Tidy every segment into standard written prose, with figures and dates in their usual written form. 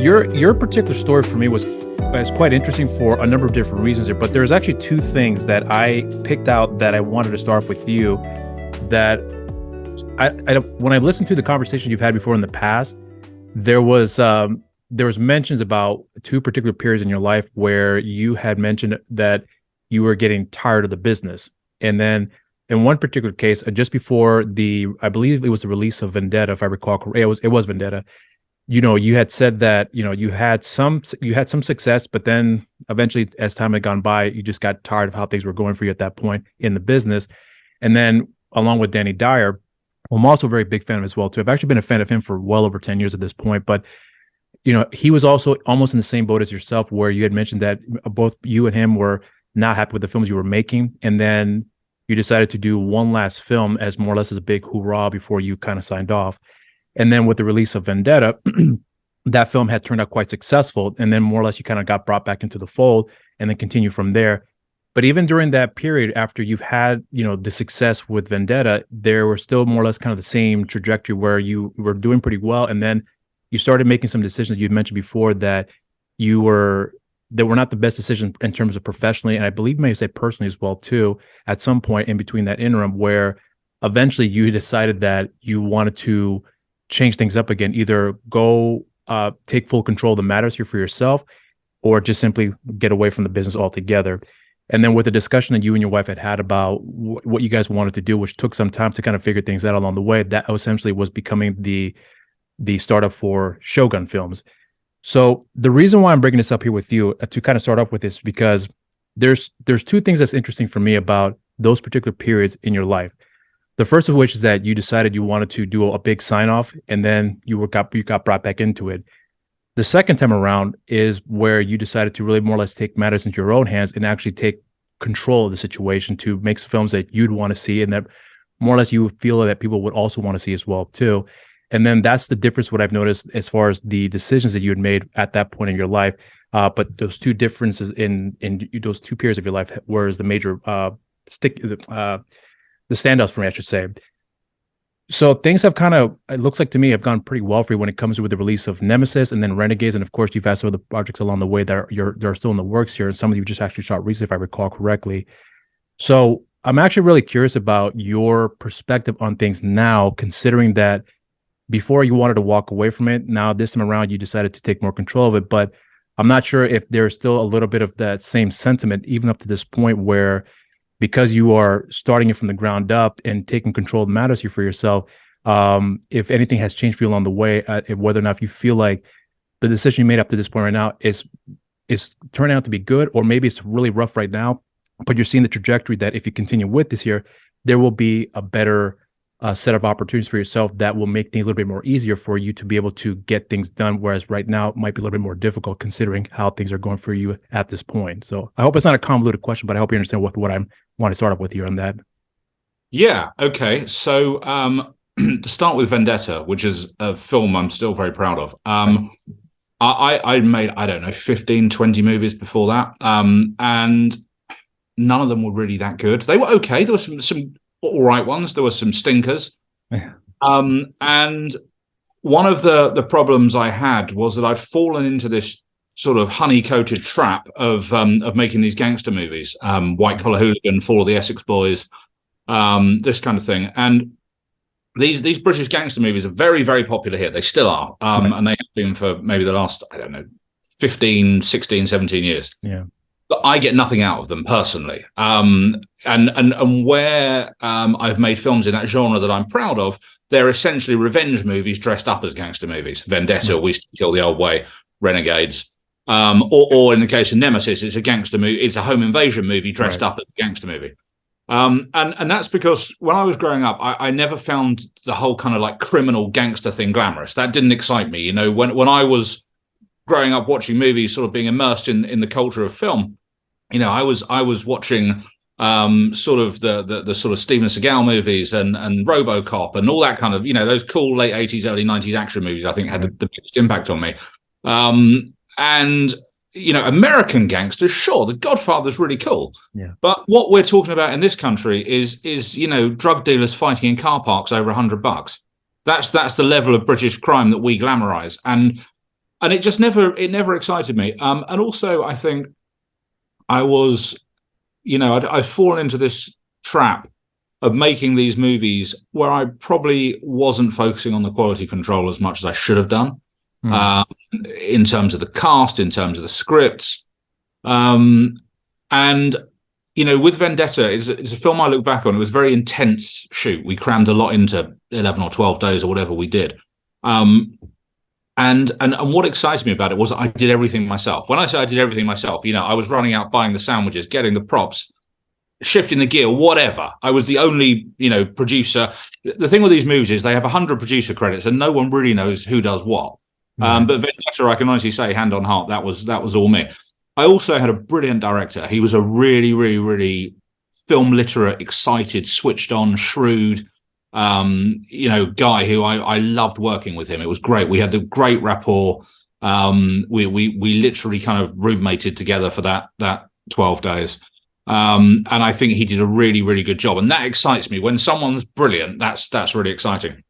your particular story for me was quite interesting for a number of different reasons here, but there's actually two things that I picked out that I wanted to start with you. That I when I listened to the conversation you've had before in the past, there was mentions about two particular periods in your life where you had mentioned that you were getting tired of the business, and then in one particular case, just before I believe it was the release of Vendetta, if I recall correctly, it was Vendetta. You had said that, you had some success, but then eventually as time had gone by, you just got tired of how things were going for you at that point in the business. And then along with Danny Dyer, I'm also a very big fan of as well too. I've actually been a fan of him for well over 10 years at this point, but he was also almost in the same boat as yourself, where you had mentioned that both you and him were not happy with the films you were making. And then you decided to do one last film as more or less as a big hoorah before you kind of signed off. And then with the release of Vendetta, that film had turned out quite successful. And then more or less you kind of got brought back into the fold and then continued from there. But even during that period, after you've had, the success with Vendetta, there were still more or less kind of the same trajectory where you were doing pretty well. And then you started making some decisions you'd mentioned before that were not the best decisions in terms of professionally. And I believe maybe say personally as well too, at some point in between that interim, where eventually you decided that you wanted to change things up again, either go take full control of the matters here for yourself, or just simply get away from the business altogether. And then with the discussion that you and your wife had about what you guys wanted to do, which took some time to kind of figure things out along the way, that essentially was becoming the startup for Shogun Films. So the reason why I'm bringing this up here with you to kind of start off with this, because there's two things that's interesting for me about those particular periods in your life. The first of which is that you decided you wanted to do a big sign-off, and then you got brought back into it. The second time around is where you decided to really more or less take matters into your own hands and actually take control of the situation to make films that you'd want to see and that more or less you feel that people would also want to see as well too. And then that's the difference what I've noticed as far as the decisions that you had made at that point in your life. But those two differences in those two periods of your life were the major the standouts for me, I should say. So things have it looks like to me, have gone pretty well for you when it comes to with the release of Nemesis and then Renegades. And of course, you've had some of the projects along the way that are still in the works here. And some of you just actually shot recently, if I recall correctly. So I'm actually really curious about your perspective on things now, considering that before you wanted to walk away from it. Now, this time around, you decided to take more control of it. But I'm not sure if there's still a little bit of that same sentiment, even up to this point, where because you are starting it from the ground up and taking control of matters here for yourself, if anything has changed for you along the way, whether or not you feel like the decision you made up to this point right now is turning out to be good, or maybe it's really rough right now, but you're seeing the trajectory that if you continue with this year, there will be a better set of opportunities for yourself that will make things a little bit more easier for you to be able to get things done. Whereas right now it might be a little bit more difficult considering how things are going for you at this point. So I hope it's not a convoluted question, but I hope you understand what I want to start off with here on that. Yeah. Okay. So to start with Vendetta, which is a film I'm still very proud of. I made, 15, 20 movies before that. And none of them were really that good. They were okay. There were some all right ones. There were some stinkers. And one of the problems I had was that I'd fallen into this sort of honey-coated trap of making these gangster movies, White Collar Hooligan, Fall of the Essex Boys, this kind of thing. And these British gangster movies are very, very popular here. They still are. And they have been for maybe the last, 15, 16, 17 years. Yeah. But I get nothing out of them personally. And where I've made films in that genre that I'm proud of, they're essentially revenge movies dressed up as gangster movies. Vendetta, We Still Kill the Old Way, Renegades. Or in the case of Nemesis, it's a gangster movie. It's a home invasion movie dressed up as a gangster movie. And that's because when I was growing up, I never found the whole kind of like criminal gangster thing glamorous. That didn't excite me. When I was growing up watching movies, sort of being immersed in the culture of film, I was watching sort of the sort of Steven Seagal movies and RoboCop and all that kind of, those cool late 80s, early 90s action movies, I think had the biggest impact on me. And American gangsters, sure, The Godfather's really cool. Yeah. But what we're talking about in this country is drug dealers fighting in car parks over $100. That's the level of British crime that we glamorize. And and it never excited me. And also, I think I was, I'd fallen into this trap of making these movies where I probably wasn't focusing on the quality control as much as I should have done, in terms of the cast, in terms of the scripts. And, with Vendetta, it's a film I look back on. It was a very intense shoot. We crammed a lot into 11 or 12 days or whatever we did. And what excites me about it was I did everything myself. When I say I did everything myself, I was running out, buying the sandwiches, getting the props, shifting the gear, whatever. I was the only, producer. The thing with these movies is they have 100 producer credits and no one really knows who does what. But Vendetta, I can honestly say, hand on heart, that was all me. I also had a brilliant director. He was a really, really, really film literate, excited, switched on, shrewd, guy who I loved working with him. It was great. We had the great rapport. We literally kind of roommated together for that 12 days. And I think he did a really, really good job. And that excites me. When someone's brilliant, that's really exciting.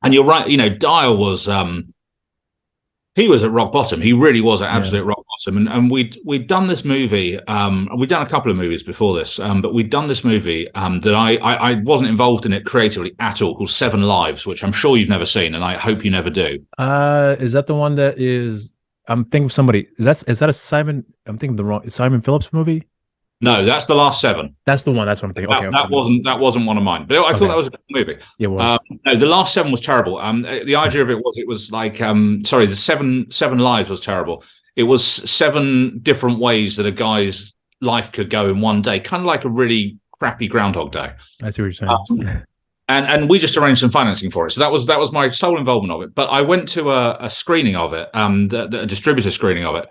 And you're right, Dyer was he was at rock bottom. He really was at absolute rock bottom. And we'd done this movie. We'd done a couple of movies before this, but we'd done this movie that I wasn't involved in it creatively at all, called 7 Lives, which I'm sure you've never seen, and I hope you never do. Is that the one that is? I'm thinking of somebody. Is that a Simon? I'm thinking the wrong Simon Phillips movie. No, that's The Last 7. That's the one. That's what I'm thinking. That wasn't one of mine, but I thought that was a good movie. Yeah, well. No, The Last 7 was terrible. The idea of it was like, the seven lives was terrible. It was 7 different ways that a guy's life could go in one day, kind of like a really crappy Groundhog Day. I see what you're saying. And we just arranged some financing for it, so that was my sole involvement of it. But I went to a screening of it, a distributor screening of it.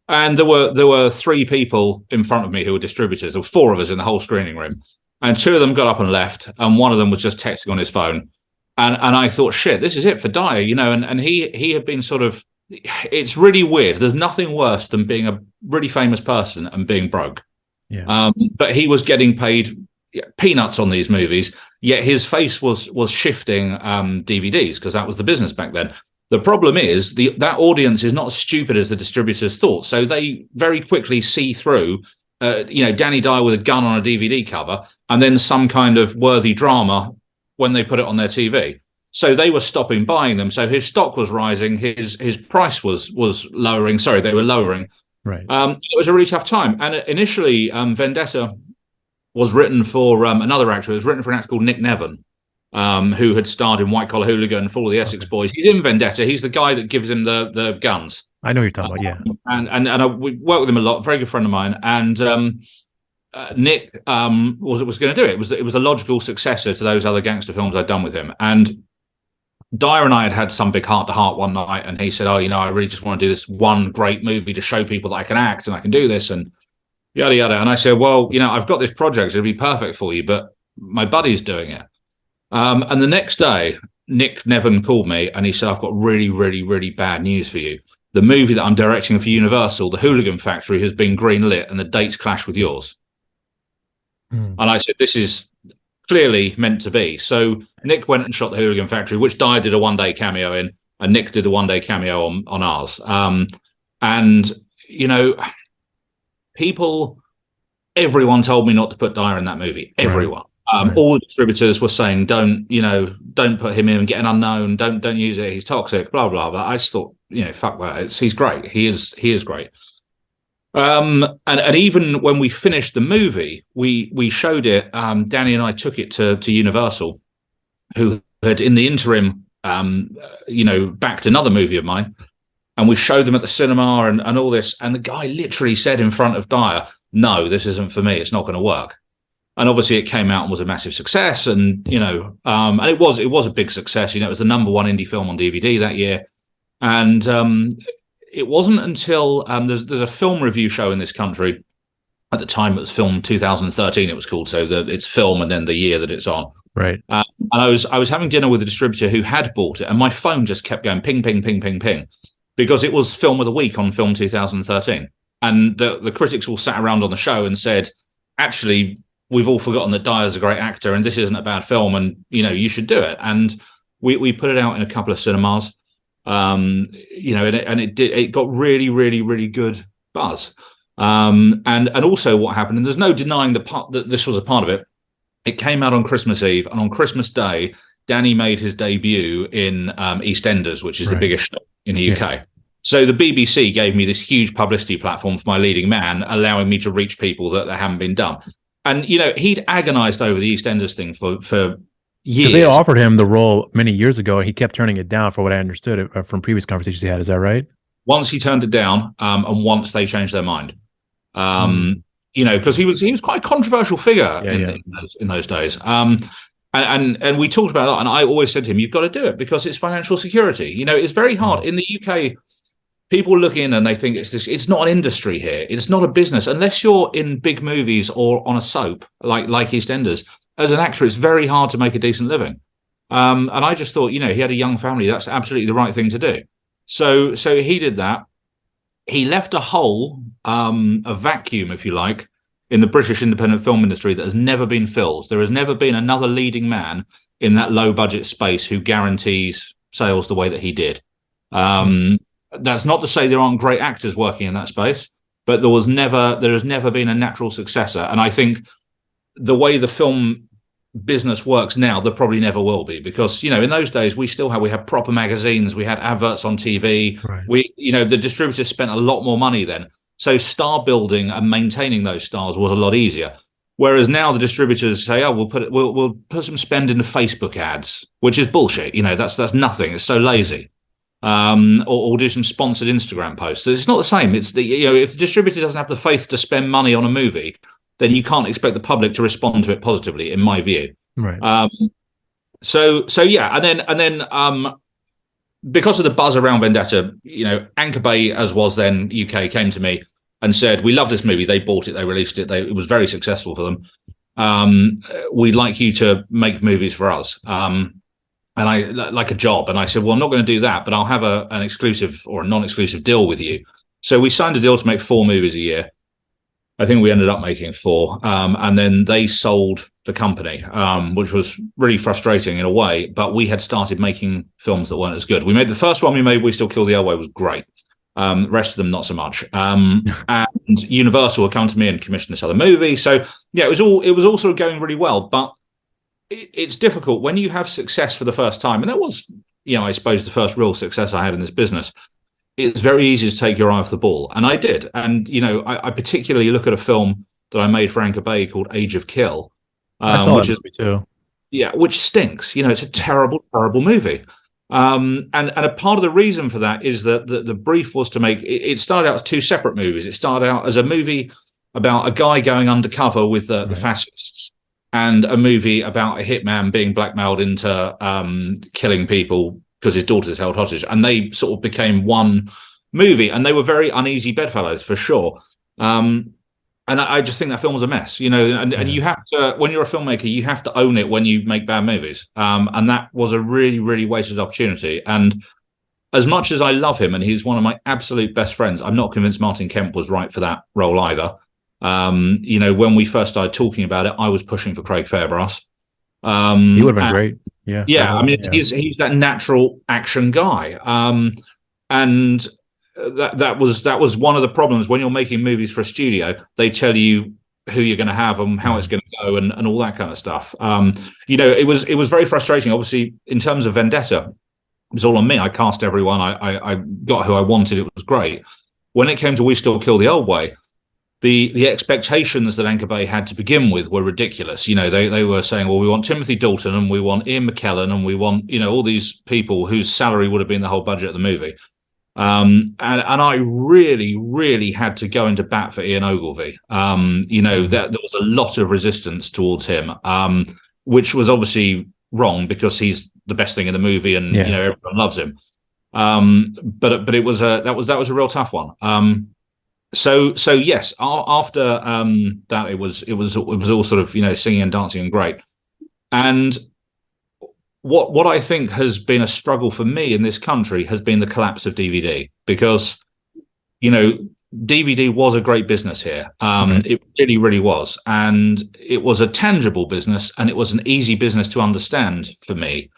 And there were 3 people in front of me who were distributors. There were 4 of us in the whole screening room, and 2 of them got up and left, and one of them was just texting on his phone. And I thought, shit, this is it for Dyer, And he had been sort of. It's really weird. There's nothing worse than being a really famous person and being broke. Yeah. But he was getting paid peanuts on these movies, yet his face was shifting DVDs, because that was the business back then. The problem is that audience is not as stupid as the distributors thought. So they very quickly see through, Danny Dyer with a gun on a DVD cover, and then some kind of worthy drama when they put it on their TV. So they were stopping buying them. So his stock was rising. His price was lowering. Sorry, they were lowering. Right. It was a really tough time. And initially, Vendetta was written for another actor. It was written for an actor called Nick Nevin, who had starred in White Collar Hooligan, Fall of the Essex Boys. He's in Vendetta. He's the guy that gives him the guns. I know who you're talking about, yeah. And we worked with him a lot. Very good friend of mine. And Nick was going to do it. It was a logical successor to those other gangster films I'd done with him. And Dyer and I had some big heart-to-heart one night, and he said, I really just want to do this one great movie to show people that I can act and I can do this, and yada, yada. And I said, well, I've got this project. It'll be perfect for you, but my buddy's doing it. And the next day, Nick Nevin called me and he said, I've got really, really, really bad news for you. The movie that I'm directing for Universal, The Hooligan Factory, has been greenlit and the dates clash with yours. And I said, this is clearly meant to be. So Nick went and shot The Hooligan Factory, which Dyer did a one-day cameo in, and Nick did a one-day cameo on ours. Everyone told me not to put Dyer in that movie. Everyone. All the distributors were saying, don't put him in, get an unknown, don't use it, he's toxic, blah, blah, blah. I just thought, fuck that. He's great. He is great. And even when we finished the movie, we showed it. Danny and I took it to Universal, who had in the interim, backed another movie of mine, and we showed them at the cinema and all this. And the guy literally said in front of Dyer, "No, this isn't for me. It's not going to work." And obviously, it came out and was a massive success. And and it was a big success. It was the #1 indie film on DVD that year. And it wasn't until there's a film review show in this country. At the time, it was filmed 2013. It was called, so it's film and then the year that it's on. Right. And I was having dinner with a distributor who had bought it, and my phone just kept going ping, ping, ping, ping, ping, because it was Film of the Week on Film 2013, and the critics all sat around on the show and said, actually, we've all forgotten that Dyer's a great actor, and this isn't a bad film, and you should do it. And we put it out in a couple of cinemas. It got really, really, really good buzz. And also what happened, and there's no denying that this was a part of it. It came out on Christmas Eve, and on Christmas Day, Danny made his debut in EastEnders, which is the biggest show in the UK. So the BBC gave me this huge publicity platform for my leading man, allowing me to reach people that haven't been done. And, he'd agonized over the EastEnders thing for years. They offered him the role many years ago, and he kept turning it down, for what I understood from previous conversations he had. Is that right? Once he turned it down, and once they changed their mind. Because he was quite a controversial figure in those days. And we talked about it, and I always said to him, you've got to do it because it's financial security. It's very hard. In the UK, people look in and they think it's not an industry here. It's not a business. Unless you're in big movies or on a soap like EastEnders, as an actor, it's very hard to make a decent living. And I just thought, he had a young family. That's absolutely the right thing to do. So he did that. He left a hole, a vacuum, if you like, in the British independent film industry that has never been filled. There has never been another leading man in that low budget space who guarantees sales the way that he did. That's not to say there aren't great actors working in that space, but there has never been a natural successor. And I think the way the film business works now, there probably never will be, because in those days we had proper magazines, we had adverts on TV. The distributors spent a lot more money then, so star building and maintaining those stars was a lot easier. Whereas now the distributors say, "Oh, we'll put some spend into Facebook ads," which is bullshit. That's nothing. It's so lazy. Or do some sponsored Instagram posts. It's not the same. It's if the distributor doesn't have the faith to spend money on a movie, then you can't expect the public to respond to it positively, in my view. Right. So yeah, and then because of the buzz around Vendetta, Anchor Bay, as was then UK, came to me and said, "We love this movie. They bought it. They released it. It was very successful for them. We'd like you to make movies for us." And I like a job. And I said, "Well, I'm not going to do that, but I'll have an exclusive or a non-exclusive deal with you." So we signed a deal to make 4 movies a year. I think we ended up making 4. And then they sold the company, which was really frustrating in a way. But we had started making films that weren't as good. We made the first one we made, We Still Kill the Elway, was great. The rest of them, not so much. And Universal had come to me and commissioned this other movie. So yeah, it was all sort of going really well. But it's difficult when you have success for the first time. And that was, I suppose, the first real success I had in this business. It's very easy to take your eye off the ball. And I did. And, I particularly look at a film that I made for Anchor Bay called Age of Kill. I saw that movie too. Yeah, which stinks. It's a terrible, terrible movie. And a part of the reason for that is that the brief was to make, it started out as 2 separate movies. It started out as a movie about a guy going undercover with the fascists, and a movie about a hitman being blackmailed into killing people because his daughter's held hostage. And they sort of became one movie, and they were very uneasy bedfellows for sure. And I just think that film was a mess, and you have to, when you're a filmmaker, you have to own it when you make bad movies. And that was a really, really wasted opportunity. And as much as I love him, and he's one of my absolute best friends, I'm not convinced Martin Kemp was right for that role either. When we first started talking about it, I was pushing for Craig Fairbrass. He would have been great. Yeah. I mean, he's that natural action guy. And that was one of the problems when you're making movies for a studio. They tell you who you're going to have and how it's going to go and all that kind of stuff. It was very frustrating. Obviously, in terms of Vendetta, it was all on me. I cast everyone. I got who I wanted. It was great. When it came to We Still Kill the Elway, the expectations that Anchor Bay had to begin with were ridiculous. They were saying, well, we want Timothy Dalton and we want Ian McKellen and we want, all these people whose salary would have been the whole budget of the movie. And I really, really had to go into bat for Ian Ogilvy. There was a lot of resistance towards him, which was obviously wrong because he's the best thing in the movie and, everyone loves him. But it was that was a real tough one. So yes, after that, it was all sort of singing and dancing and great. And what I think has been a struggle for me in this country has been the collapse of DVD, because DVD was a great business here. It really, really was, and it was a tangible business, and it was an easy business to understand for me.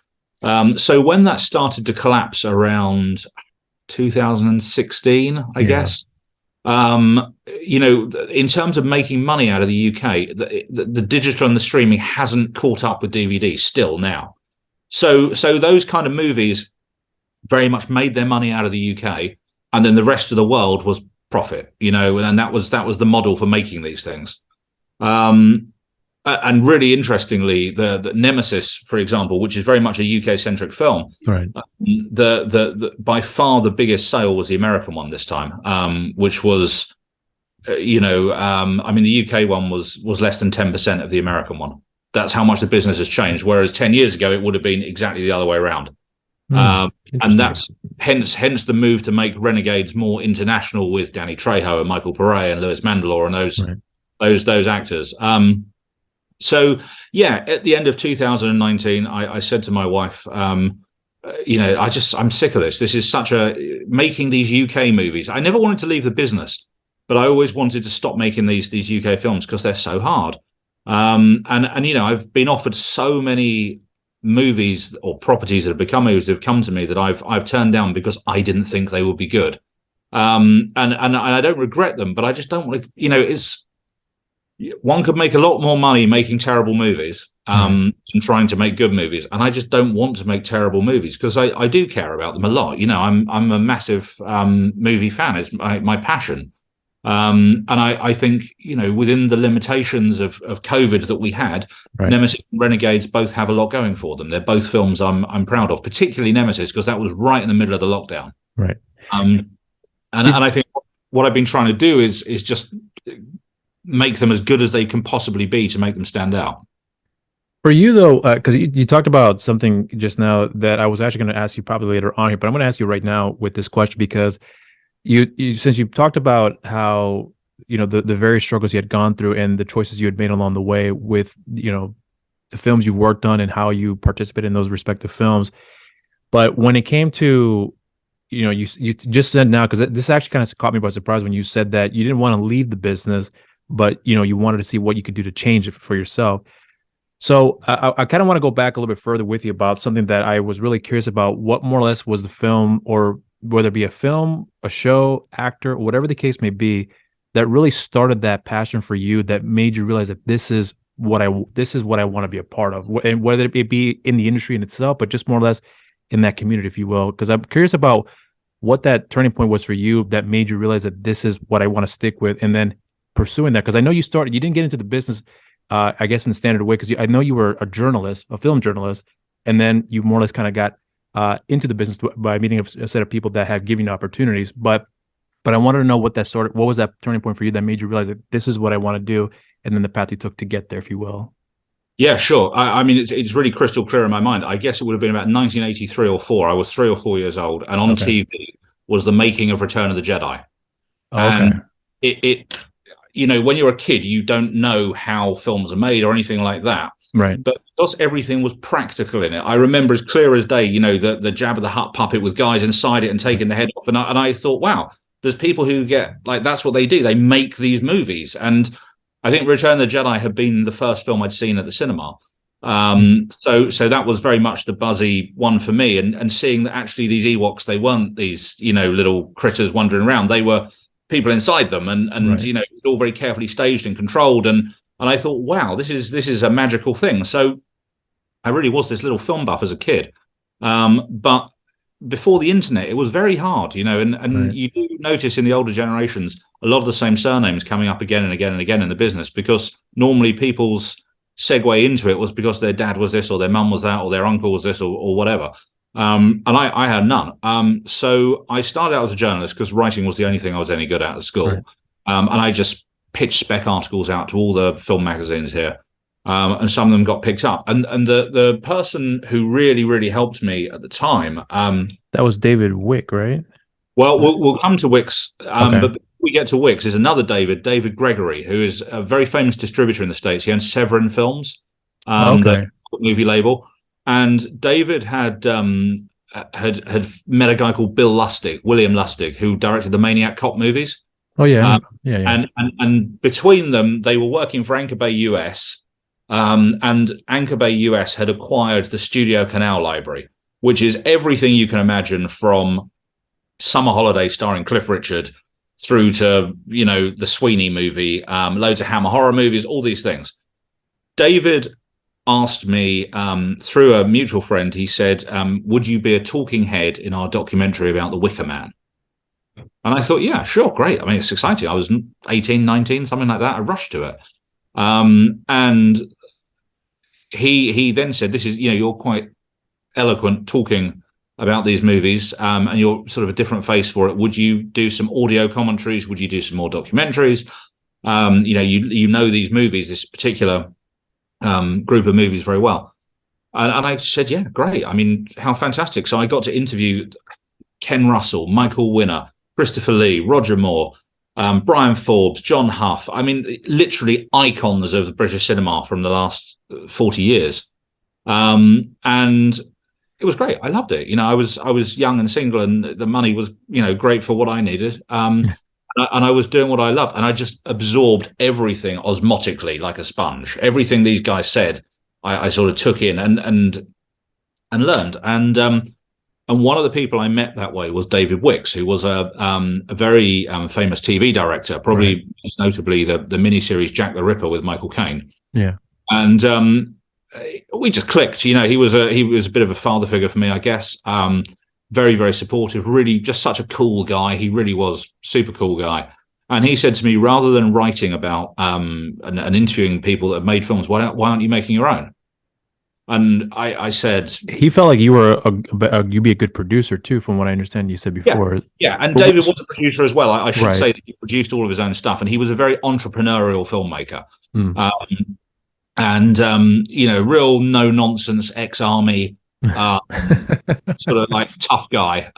So when that started to collapse around 2016, I guess, in terms of making money out of the UK, the digital and the streaming hasn't caught up with DVD still now. So those kind of movies very much made their money out of the UK, and then the rest of the world was profit, and that was the model for making these things. And really interestingly, the Nemesis, for example, which is very much a UK-centric film, right? The by far the biggest sale was the American one this time, which was, the UK one was less than 10% of the American one. That's how much the business has changed. Whereas 10 years ago, it would have been exactly the other way around. And that's hence the move to make Renegades more international with Danny Trejo and Michael Pare and Louis Mandylor and those actors. So yeah, at the end of 2019, I said to my wife, I'm sick of this. This is making these UK movies. I never wanted to leave the business, but I always wanted to stop making these UK films because they're so hard. And I've been offered so many movies or properties that have become movies that have come to me that I've turned down because I didn't think they would be good. And I don't regret them, but I just don't want to, one could make a lot more money making terrible movies than trying to make good movies. And I just don't want to make terrible movies because I do care about them a lot. I'm a massive movie fan. It's my passion. And I think, within the limitations of COVID that we had, Nemesis and Renegades both have a lot going for them. They're both films I'm proud of, particularly Nemesis, because that was right in the middle of the lockdown. Right. And I think what I've been trying to do is just make them as good as they can possibly be to make them stand out. For you, though, because you talked about something just now that I was actually going to ask you probably later on here, but I'm going to ask you right now with this question because you since you talked about how the various struggles you had gone through and the choices you had made along the way with the films you worked on and how you participated in those respective films, but when it came to you just said now, because this actually kind of caught me by surprise when you said that you didn't want to leave the business, but you wanted to see what you could do to change it for yourself. So I kind of want to go back a little bit further with you about something that I was really curious about. What more or less was the film, or whether it be a film, a show, actor, whatever the case may be, that really started that passion for you, that made you realize that this is what I want to be a part of, and whether it be in the industry in itself, but just more or less in that community, if you will. Because I'm curious about what that turning point was for you that made you realize that this is what I want to stick with, and then pursuing that. Because I know you didn't get into the business, I guess, in the standard way, because I know you were a film journalist, and then you more or less kind of got into the business by meeting a set of people that had given you opportunities. But I wanted to know what was that turning point for you that made you realize that this is what I want to do, and then the path you took to get there, if you will. Yeah, sure. I mean, it's really crystal clear in my mind. I guess it would have been about 1983 or 4. I was 3 or 4 years old, and on TV was the making of Return of the Jedi. And when you're a kid, you don't know how films are made or anything like that. Right. But because everything was practical in it, I remember as clear as day, the Jabba the Hutt puppet with guys inside it and taking the head off. And I thought, wow, there's people who get, that's what they do. They make these movies. And I think Return of the Jedi had been the first film I'd seen at the cinema. So that was very much the buzzy one for me. And seeing that actually these Ewoks, they weren't these, little critters wandering around. They were people inside them, and it was all very carefully staged and controlled. And I thought, wow, this is a magical thing. So I really was this little film buff as a kid. But before the internet, it was very hard, and you do notice in the older generations a lot of the same surnames coming up again and again and again in the business, because normally people's segue into it was because their dad was this, or their mum was that, or their uncle was this, or whatever. And I had none. So I started out as a journalist because writing was the only thing I was any good at school. Right. And I just pitched spec articles out to all the film magazines here. And some of them got picked up. And the person who really, really helped me at the time... that was David Wick, right? Well, we'll come to Wick's. But before we get to Wick's, there's another David Gregory, who is a very famous distributor in the States. He owns Severin Films, the movie label. And David had met a guy called William Lustig, who directed the Maniac Cop movies. Oh, yeah. And between them, they were working for Anchor Bay US. And Anchor Bay US had acquired the Studio Canal library, which is everything you can imagine from Summer Holiday starring Cliff Richard through to, the Sweeney movie, loads of Hammer horror movies, all these things. David asked me through a mutual friend, he said, would you be a talking head in our documentary about the Wicker Man? And I thought, yeah, sure, great. I mean, it's exciting. I was 18, 19, something like that. I rushed to it. And he then said, this is, you're quite eloquent talking about these movies, and you're sort of a different face for it. Would you do some audio commentaries? Would you do some more documentaries? You know these movies, this particular group of movies very well. And I said, yeah, great. I mean, how fantastic. So I got to interview Ken Russell, Michael Winner, Christopher Lee, Roger Moore, Brian Forbes, John Huff. I mean, literally icons of the British cinema from the last 40 years. And it was great. I loved it. I was young and single, and the money was, great for what I needed. And I was doing what I loved, and I just absorbed everything osmotically like a sponge. Everything these guys said, I sort of took in and learned. And one of the people I met that way was David Wicks, who was a very famous TV director, probably most notably the miniseries Jack the Ripper with Michael Caine. Yeah, and we just clicked. He was a bit of a father figure for me, I guess. Very, very supportive, really just such a cool guy. He really was super cool guy. And he said to me, rather than writing about and interviewing people that have made films, why aren't you making your own? And I said, he felt like you were you'd be a good producer too, from what I understand you said before. Yeah. And David was a producer as well. I should say that he produced all of his own stuff, and he was a very entrepreneurial filmmaker. Real no nonsense ex-army, sort of like tough guy.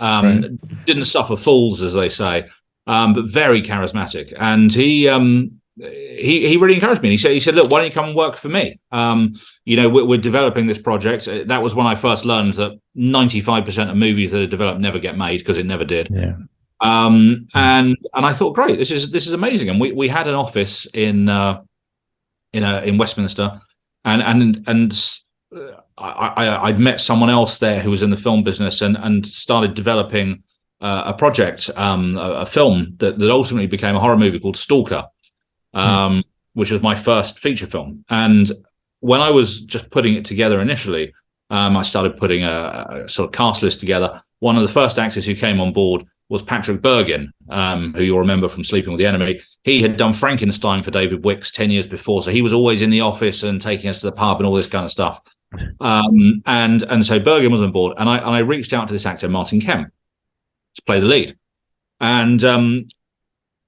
Didn't suffer fools, as they say, but very charismatic. And he really encouraged me. And he said, look, why don't you come and work for me? We're developing this project. That was when I first learned that 95% of movies that are developed never get made, because it never did. Yeah. And I thought, great, this is amazing. And we had an office in Westminster, and I'd met someone else there who was in the film business, and started developing a project, a film that ultimately became a horror movie called Stalker, which was my first feature film. And when I was just putting it together initially, I started putting a sort of cast list together. One of the first actors who came on board was Patrick Bergin, who you'll remember from Sleeping with the Enemy. He had done Frankenstein for David Wicks 10 years before, so he was always in the office and taking us to the pub and all this kind of stuff. And so Bergin was on board, and I reached out to this actor, Martin Kemp, to play the lead, and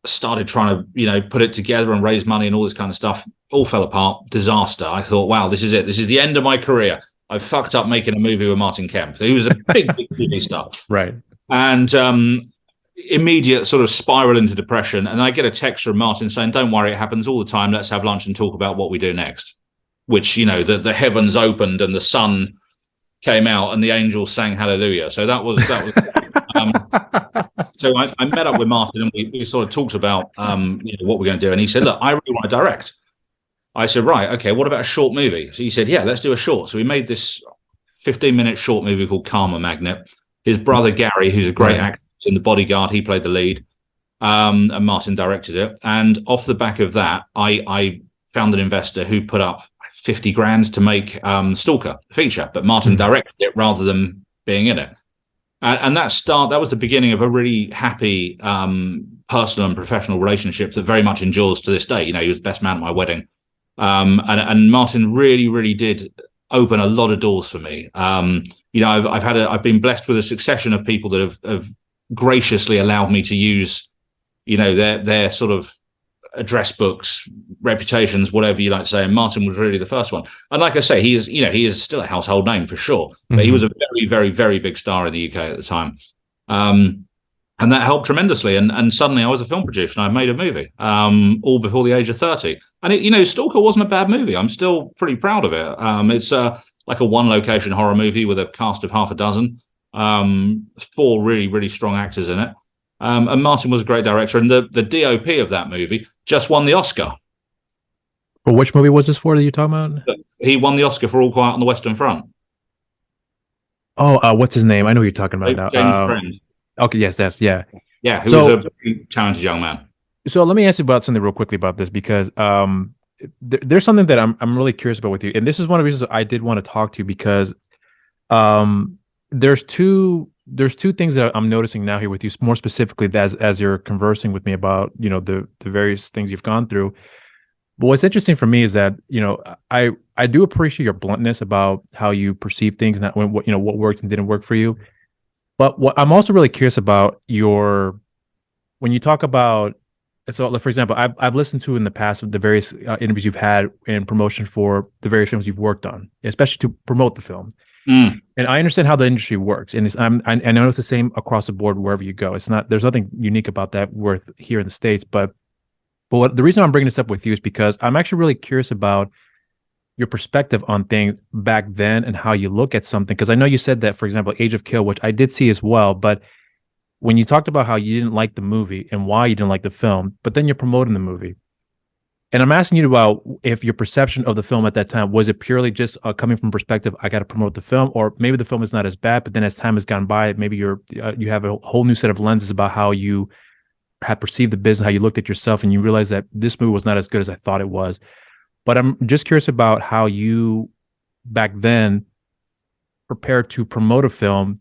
started trying to put it together and raise money and all this kind of stuff. All fell apart. Disaster. I thought, wow, this is it. This is the end of my career. I fucked up making a movie with Martin Kemp. He was a big TV star. Right. And immediate sort of spiral into depression. And I get a text from Martin saying, don't worry, it happens all the time. Let's have lunch and talk about what we do next. Which, the heavens opened and the sun came out and the angels sang hallelujah. So that was so I met up with Martin, and we sort of talked about what we're going to do. And he said, look, I really want to direct. I said, right, okay, what about a short movie? So he said, yeah, let's do a short. So we made this 15-minute short movie called Karma Magnet. His brother Gary, who's a great actor in The Bodyguard, he played the lead, and Martin directed it. And off the back of that, I found an investor who put up 50 grand to make Stalker feature, but Martin directed it rather than being in it. And that was the beginning of a really happy personal and professional relationship that very much endures to this day. He was best man at my wedding. And Martin really, really did open a lot of doors for me. I've been blessed with a succession of people that have graciously allowed me to use, their sort of address books, reputations, whatever you like to say. And Martin was really the first one. And like I say, he is still a household name for sure. But he was a very, very, very big star in the UK at the time. And that helped tremendously. And suddenly I was a film producer and I made a movie, all before the age of 30. And Stalker wasn't a bad movie. I'm still pretty proud of it. It's like a one-location horror movie with a cast of half a dozen, 4 really, really strong actors in it. And Martin was a great director. And the DOP of that movie just won the Oscar. Well, which movie was this for that you're talking about? he won the Oscar for All Quiet on the Western Front. Oh, what's his name? I know who you're talking about now. James Friend. Okay, yes, yeah, who was a very talented young man. So let me ask you about something real quickly about this, because there's something that I'm really curious about with you, and this is one of the reasons I did want to talk to you, because there's two things that I'm noticing now here with you, more specifically as you're conversing with me about the various things you've gone through. But what's interesting for me is that I do appreciate your bluntness about how you perceive things and what worked and didn't work for you. But what I'm also really curious about when you talk about, so like, for example, I've listened to in the past the various interviews you've had in promotion for the various films you've worked on, especially to promote the film. And I understand how the industry works, and I know it's the same across the board wherever you go. There's nothing unique about that worth here in the States, but the reason I'm bringing this up with you is because I'm actually really curious about your perspective on things back then and how you look at something. Because I know you said that, for example, Age of Kill, which I did see as well, but when you talked about how you didn't like the movie and why you didn't like the film, but then you're promoting the movie. And I'm asking you about if your perception of the film at that time, was it purely just coming from perspective, I got to promote the film, or maybe the film is not as bad, but then as time has gone by, maybe you have a whole new set of lenses about how you have perceived the business, how you looked at yourself, and you realize that this movie was not as good as I thought it was. But I'm just curious about how you back then prepared to promote a film,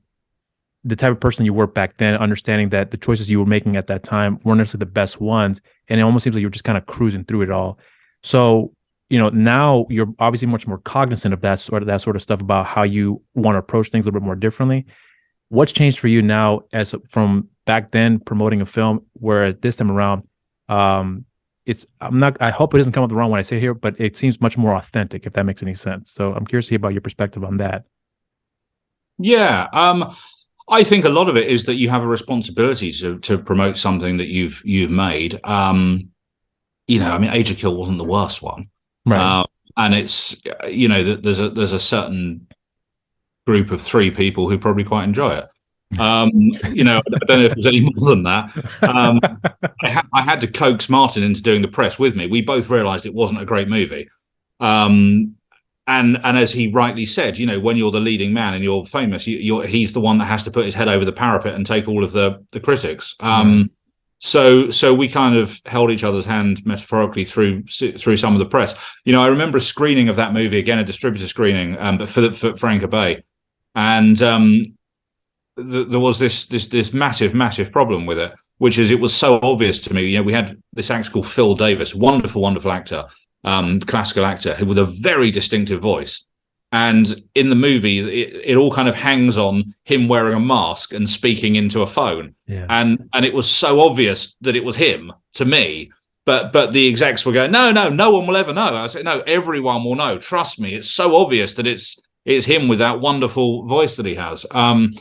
the type of person you were back then, understanding that the choices you were making at that time weren't necessarily the best ones. And it almost seems like you're just kind of cruising through it all. So, now you're obviously much more cognizant of that sort of stuff about how you want to approach things a little bit more differently. What's changed for you now from back then promoting a film, whereas this time around, I hope it doesn't come out the wrong when I say here, but it seems much more authentic, if that makes any sense. So I'm curious to hear about your perspective on that. Yeah. I think a lot of it is that you have a responsibility to promote something that you've made. Age of Kill wasn't the worst one. Right. And it's, there's a certain group of 3 people who probably quite enjoy it. I don't know if there's any more than that. I had to coax Martin into doing the press with me. We both realized it wasn't a great movie. And as he rightly said, when you're the leading man and you're famous, he's the one that has to put his head over the parapet and take all of the critics. So we kind of held each other's hand metaphorically through some of the press. I remember a screening of that movie, again, a distributor screening, but for Anchor Bay. And there was this massive problem with it, which is it was so obvious to me. We had this actor called Phil Davis, wonderful actor, classical actor, with a very distinctive voice. And in the movie, it all kind of hangs on him wearing a mask and speaking into a phone. Yeah. And it was so obvious that it was him to me. But the execs were going, no one will ever know. I said, no, everyone will know. Trust me. It's so obvious that it's him with that wonderful voice that he has. And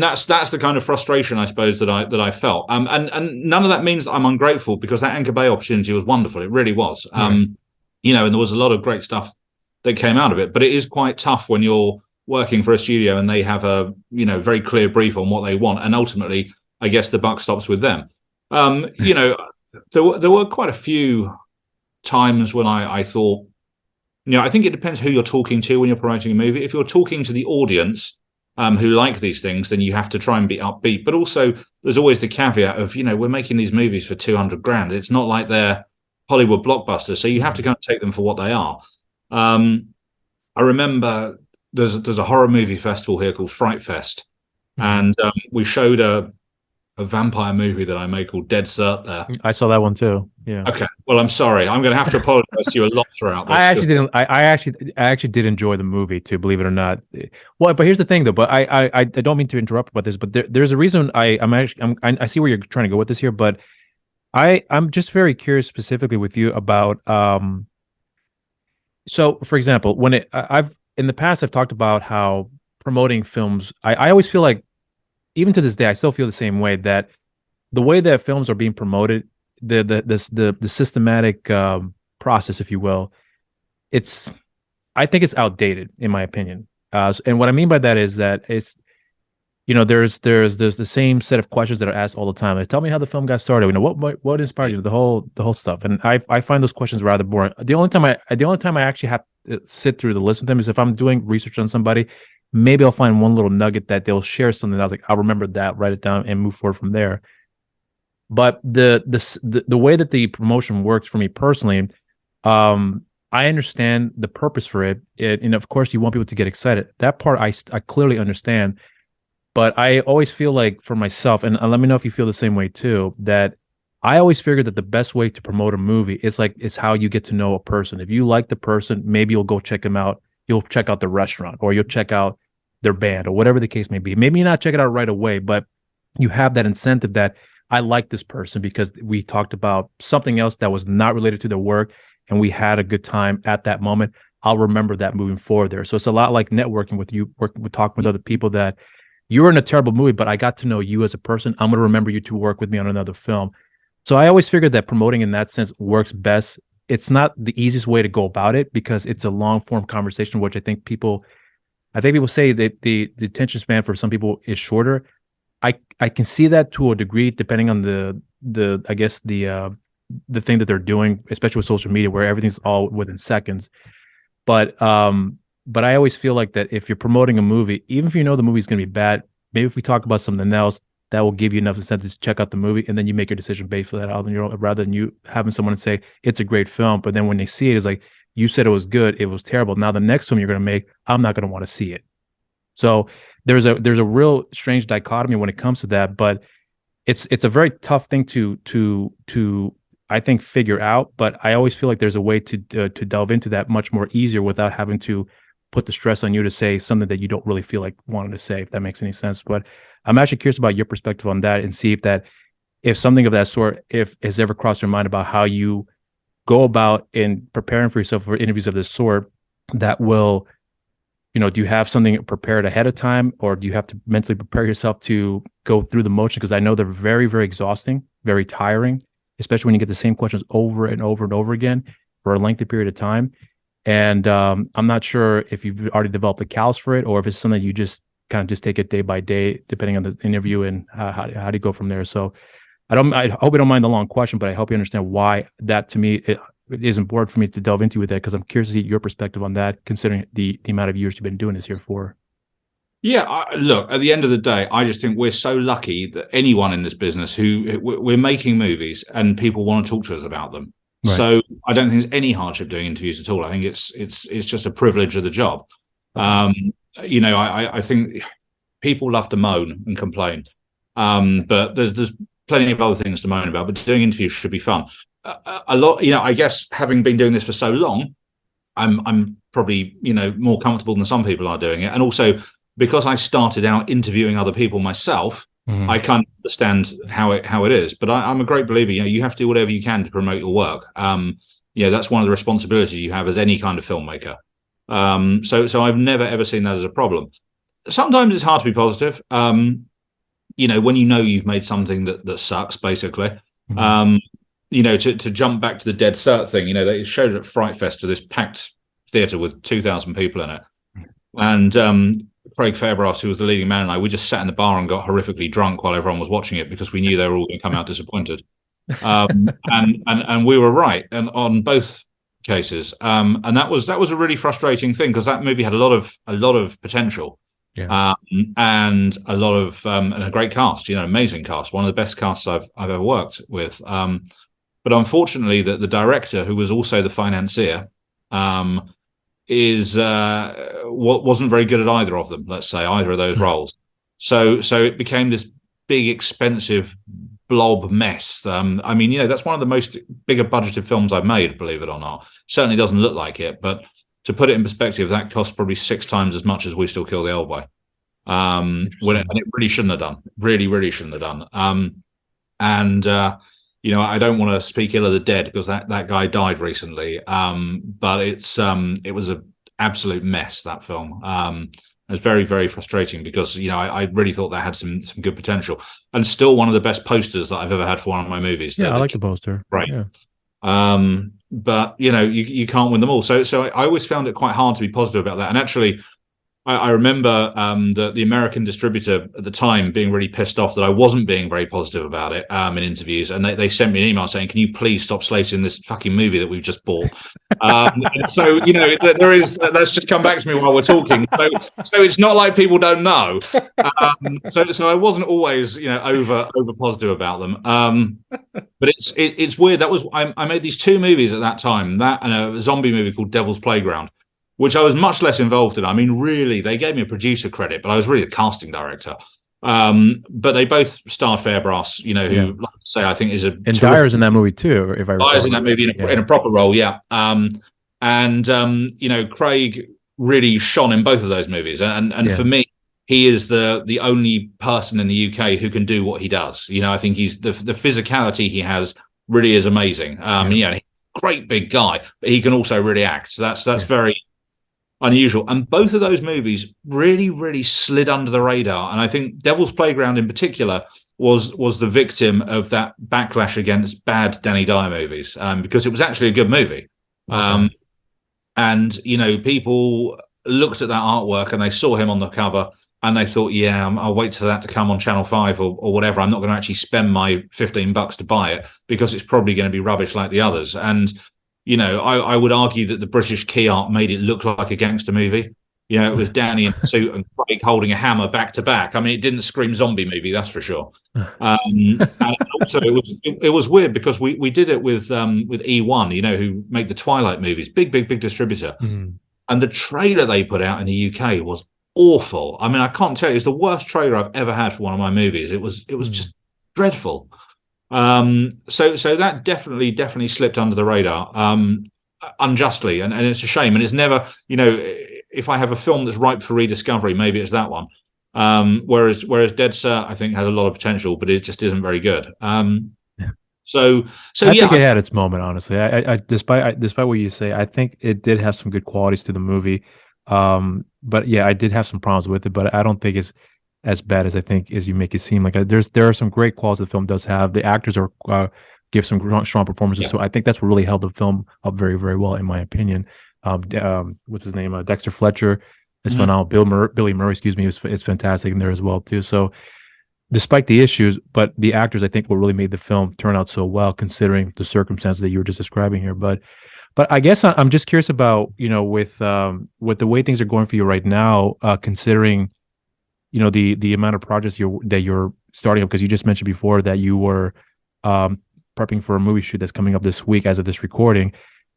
that's the kind of frustration, I suppose, that I felt. And none of that means that I'm ungrateful, because that Anchor Bay opportunity was wonderful. It really was. Right. And there was a lot of great stuff that came out of it. But it is quite tough when you're working for a studio and they have a very clear brief on what they want, and ultimately, I guess the buck stops with them. There were quite a few times when I thought, I think it depends who you're talking to when you're promoting a movie. If you're talking to the audience who like these things, then you have to try and be upbeat. But also, there's always the caveat of, we're making these movies for $200,000. It's not like they're Hollywood blockbusters, so you have to kind of take them for what they are. I remember there's a horror movie festival here called Fright Fest, and we showed a vampire movie that I made called Dead Cert there. I saw that one too. Yeah. Okay. Well, I'm sorry. I'm going to have to apologize to you a lot throughout this. I actually did enjoy the movie too, believe it or not. Well, but here's the thing though. But I don't mean to interrupt about this, but there's a reason I see where you're trying to go with this here. But I'm just very curious specifically with you about. So, for example, when I've in the past I've talked about how promoting films. I always feel like, even to this day, I still feel the same way, that the way that films are being promoted, the systematic process, if you will, I think it's outdated, in my opinion. And what I mean by that is that it's, there's the same set of questions that are asked all the time. Like, tell me how the film got started. What inspired you? The whole stuff. And I find those questions rather boring. The only time I actually have to sit through to listen to them is if I'm doing research on somebody. Maybe I'll find one little nugget that they'll share something that I was like, I'll remember that, write it down, and move forward from there. But the way that the promotion works for me personally, I understand the purpose for it, and of course you want people to get excited. That part I clearly understand. But I always feel like for myself, and let me know if you feel the same way too, that I always figured that the best way to promote a movie is how you get to know a person. If you like the person, maybe you'll go check them out. You'll check out the restaurant, or you'll check out their band, or whatever the case may be. Maybe not check it out right away, but you have that incentive that I like this person because we talked about something else that was not related to their work, and we had a good time at that moment. I'll remember that moving forward there. So it's a lot like networking with you, talking with other people that you were in a terrible movie, but I got to know you as a person. I'm going to remember you to work with me on another film. So I always figured that promoting in that sense works best. It's not the easiest way to go about it because it's a long form conversation, which I think people say that the attention span for some people is shorter. I can see that to a degree, depending on the I guess the thing that they're doing, especially with social media, where everything's all within seconds. But I always feel like that if you're promoting a movie, even if you know the movie's going to be bad, maybe if we talk about something else, that will give you enough incentive to check out the movie, and then you make your decision based on that, rather than you having someone say it's a great film, but then when they see it, it's like, you said it was good, it was terrible. Now the next film you're going to make, I'm not going to want to see it. So there's a real strange dichotomy when it comes to that, but it's a very tough thing to I think figure out. But I always feel like there's a way to delve into that much more easier without having to put the stress on you to say something that you don't really feel like wanting to say, if that makes any sense. But I'm actually curious about your perspective on that, and see if something of that sort, if has ever crossed your mind about how you go about in preparing for yourself for interviews of this sort, that will, do you have something prepared ahead of time, or do you have to mentally prepare yourself to go through the motion? Because I know they're very, very exhausting, very tiring, especially when you get the same questions over and over and over again for a lengthy period of time. And I'm not sure if you've already developed the callus for it, or if it's something you just kind of just take it day by day, depending on the interview, and how do you go from there. So I hope you don't mind the long question, but I hope you understand why that, to me, it is important for me to delve into with that, because I'm curious to see your perspective on that, considering the amount of years you've been doing this here for. Yeah, look, at the end of the day, I just think we're so lucky that anyone in this business we're making movies and people want to talk to us about them. Right. So I don't think there's any hardship doing interviews at all. I think it's just a privilege of the job. I think people love to moan and complain, but there's plenty of other things to moan about. But doing interviews should be fun. A lot, I guess, having been doing this for so long, I'm probably more comfortable than some people are doing it, and also because I started out interviewing other people myself. Mm-hmm. I can't understand how it is, but I'm a great believer. You have to do whatever you can to promote your work. That's one of the responsibilities you have as any kind of filmmaker. So I've never ever seen that as a problem. Sometimes it's hard to be positive. When you've made something that sucks, basically. Mm-hmm. To jump back to the Dead Cert thing. They showed it at Fright Fest to this packed theatre with 2,000 people in it, and Craig Fairbrass, who was the leading man, and we just sat in the bar and got horrifically drunk while everyone was watching it, because we knew they were all going to come out disappointed. And we were right, and on both cases. And that was a really frustrating thing, because that movie had a lot of potential, and a lot of and a great cast, amazing cast, one of the best casts I've ever worked with. But unfortunately, the director, who was also the financier, wasn't very good at either of them, let's say, either of those roles. So it became this big, expensive blob mess. That's one of the most bigger budgeted films I've made, believe it or not. Certainly doesn't look like it, but to put it in perspective, that cost probably 6 times as much as We Still Kill the Old Boy. And it really shouldn't have done. Really, really shouldn't have done. I don't want to speak ill of the dead, because that guy died recently. But it was an absolute mess, that film. It was very, very frustrating, because I really thought that had some good potential, and still one of the best posters that I've ever had for one of my movies. Yeah, I like the poster. Right. Yeah. But you can't win them all. So I always found it quite hard to be positive about that. And actually, I remember the American distributor at the time being really pissed off that I wasn't being very positive about it in interviews, and they sent me an email saying, "Can you please stop slating this fucking movie that we've just bought?" And so there is that's just come back to me while we're talking. So it's not like people don't know. So I wasn't always over positive about them. But it's weird. That was I made these two movies at that time, that and a zombie movie called Devil's Playground, which I was much less involved in. I mean, really, they gave me a producer credit, but I was really the casting director. But they both starred Fairbrass, who, like I say, I think is a and Dyer's in that movie too, if I recall. Dyer's in that movie in a proper role, yeah. Craig really shone in both of those movies, and for me, he is the only person in the UK who can do what he does. I think he's the physicality he has really is amazing. He's a great big guy, but he can also really act. So that's very unusual. And both of those movies really, really slid under the radar. And I think Devil's Playground in particular was the victim of that backlash against bad Danny Dyer movies, because it was actually a good movie. And people looked at that artwork and they saw him on the cover and they thought, I'll wait for that to come on Channel 5 or whatever. I'm not going to actually spend my $15 to buy it because it's probably going to be rubbish like the others. And I would argue that the British key art made it look like a gangster movie. It was Danny in a suit and Craig holding a hammer back to back. I mean, it didn't scream zombie movie, that's for sure. And also, it was weird because we did it with E1, who make the Twilight movies, big distributor. Mm. And the trailer they put out in the UK was awful. I mean, I can't tell you, it's the worst trailer I've ever had for one of my movies. It was just dreadful. So that definitely slipped under the radar, unjustly, and it's a shame. And it's never, if I have a film that's ripe for rediscovery, maybe it's that one. Whereas Dead Cert, I think, has a lot of potential, but it just isn't very good. So I think it had its moment, honestly. I despite what you say, I think it did have some good qualities to the movie. But yeah, I did have some problems with it, but I don't think it's as bad as I think as you make it seem. Like there are some great qualities the film does have. The actors give some strong performances, so I think that's what really held the film up very, very well, in my opinion. What's his name? Dexter Fletcher is phenomenal. Billy Murray, excuse me, is fantastic in there as well too. So despite the issues, but the actors, I think, what really made the film turn out so well, considering the circumstances that you were just describing here. But I guess I'm just curious about with the way things are going for you right now, considering the amount of projects that you're starting up, because you just mentioned before that you were prepping for a movie shoot that's coming up this week as of this recording.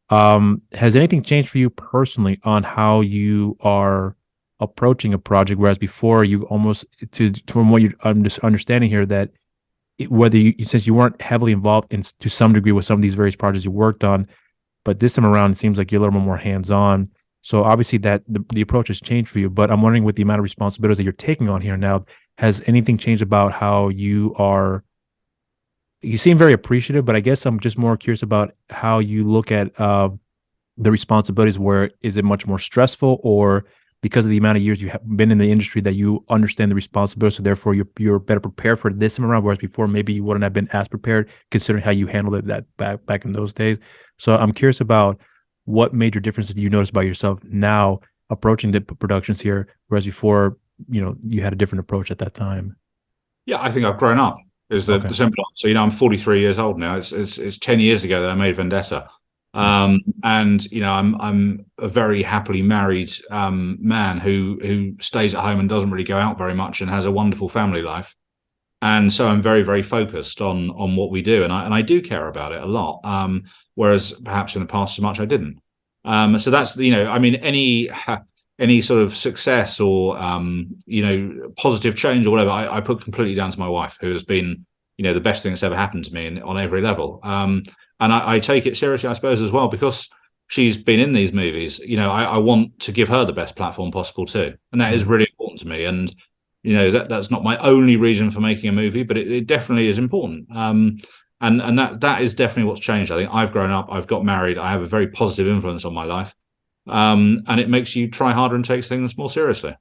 Has anything changed for you personally on how you are approaching a project, whereas before you almost, from what I'm just understanding here, that since you weren't heavily involved to some degree with some of these various projects you worked on, but this time around it seems like you're a little bit more hands-on. So obviously that the approach has changed for you, but I'm wondering, with the amount of responsibilities that you're taking on here now, has anything changed about how you are? You seem very appreciative, but I guess I'm just more curious about how you look at the responsibilities. Where is it much more stressful, or because of the amount of years you have been in the industry that you understand the responsibility, so therefore you're better prepared for this time around, whereas before maybe you wouldn't have been as prepared considering how you handled it back in those days. So I'm curious about what major differences you notice about yourself now approaching the productions here, whereas before, you had a different approach at that time. Yeah, I think I've grown up. Is the simple answer. I'm 43 years old now. It's 10 years ago that I made Vendetta. And I'm a very happily married man who stays at home and doesn't really go out very much and has a wonderful family life. And so I'm very, very focused on what we do, and I do care about it a lot. Whereas perhaps in the past so much I didn't. So that's any sort of success or positive change or whatever, I put completely down to my wife, who has been the best thing that's ever happened to me on every level. And I take it seriously, I suppose, as well, because she's been in these movies. I want to give her the best platform possible too, and that is really important to me. And that's not my only reason for making a movie, but it definitely is important. And that is definitely what's changed. I think I've grown up, I've got married, I have a very positive influence on my life. And it makes you try harder and take things more seriously.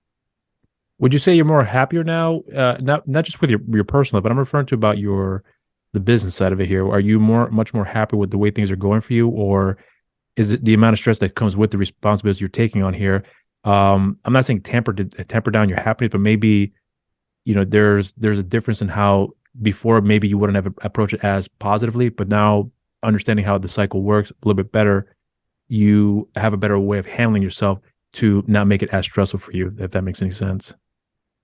Would you say you're more happier now? Not just with your personal, but I'm referring to about the business side of it here. Are you much more happy with the way things are going for you, or is it the amount of stress that comes with the responsibilities you're taking on here? I'm not saying temper down your happiness, but maybe, there's a difference in how before maybe you wouldn't have approached it as positively, but now understanding how the cycle works a little bit better, you have a better way of handling yourself to not make it as stressful for you, if that makes any sense.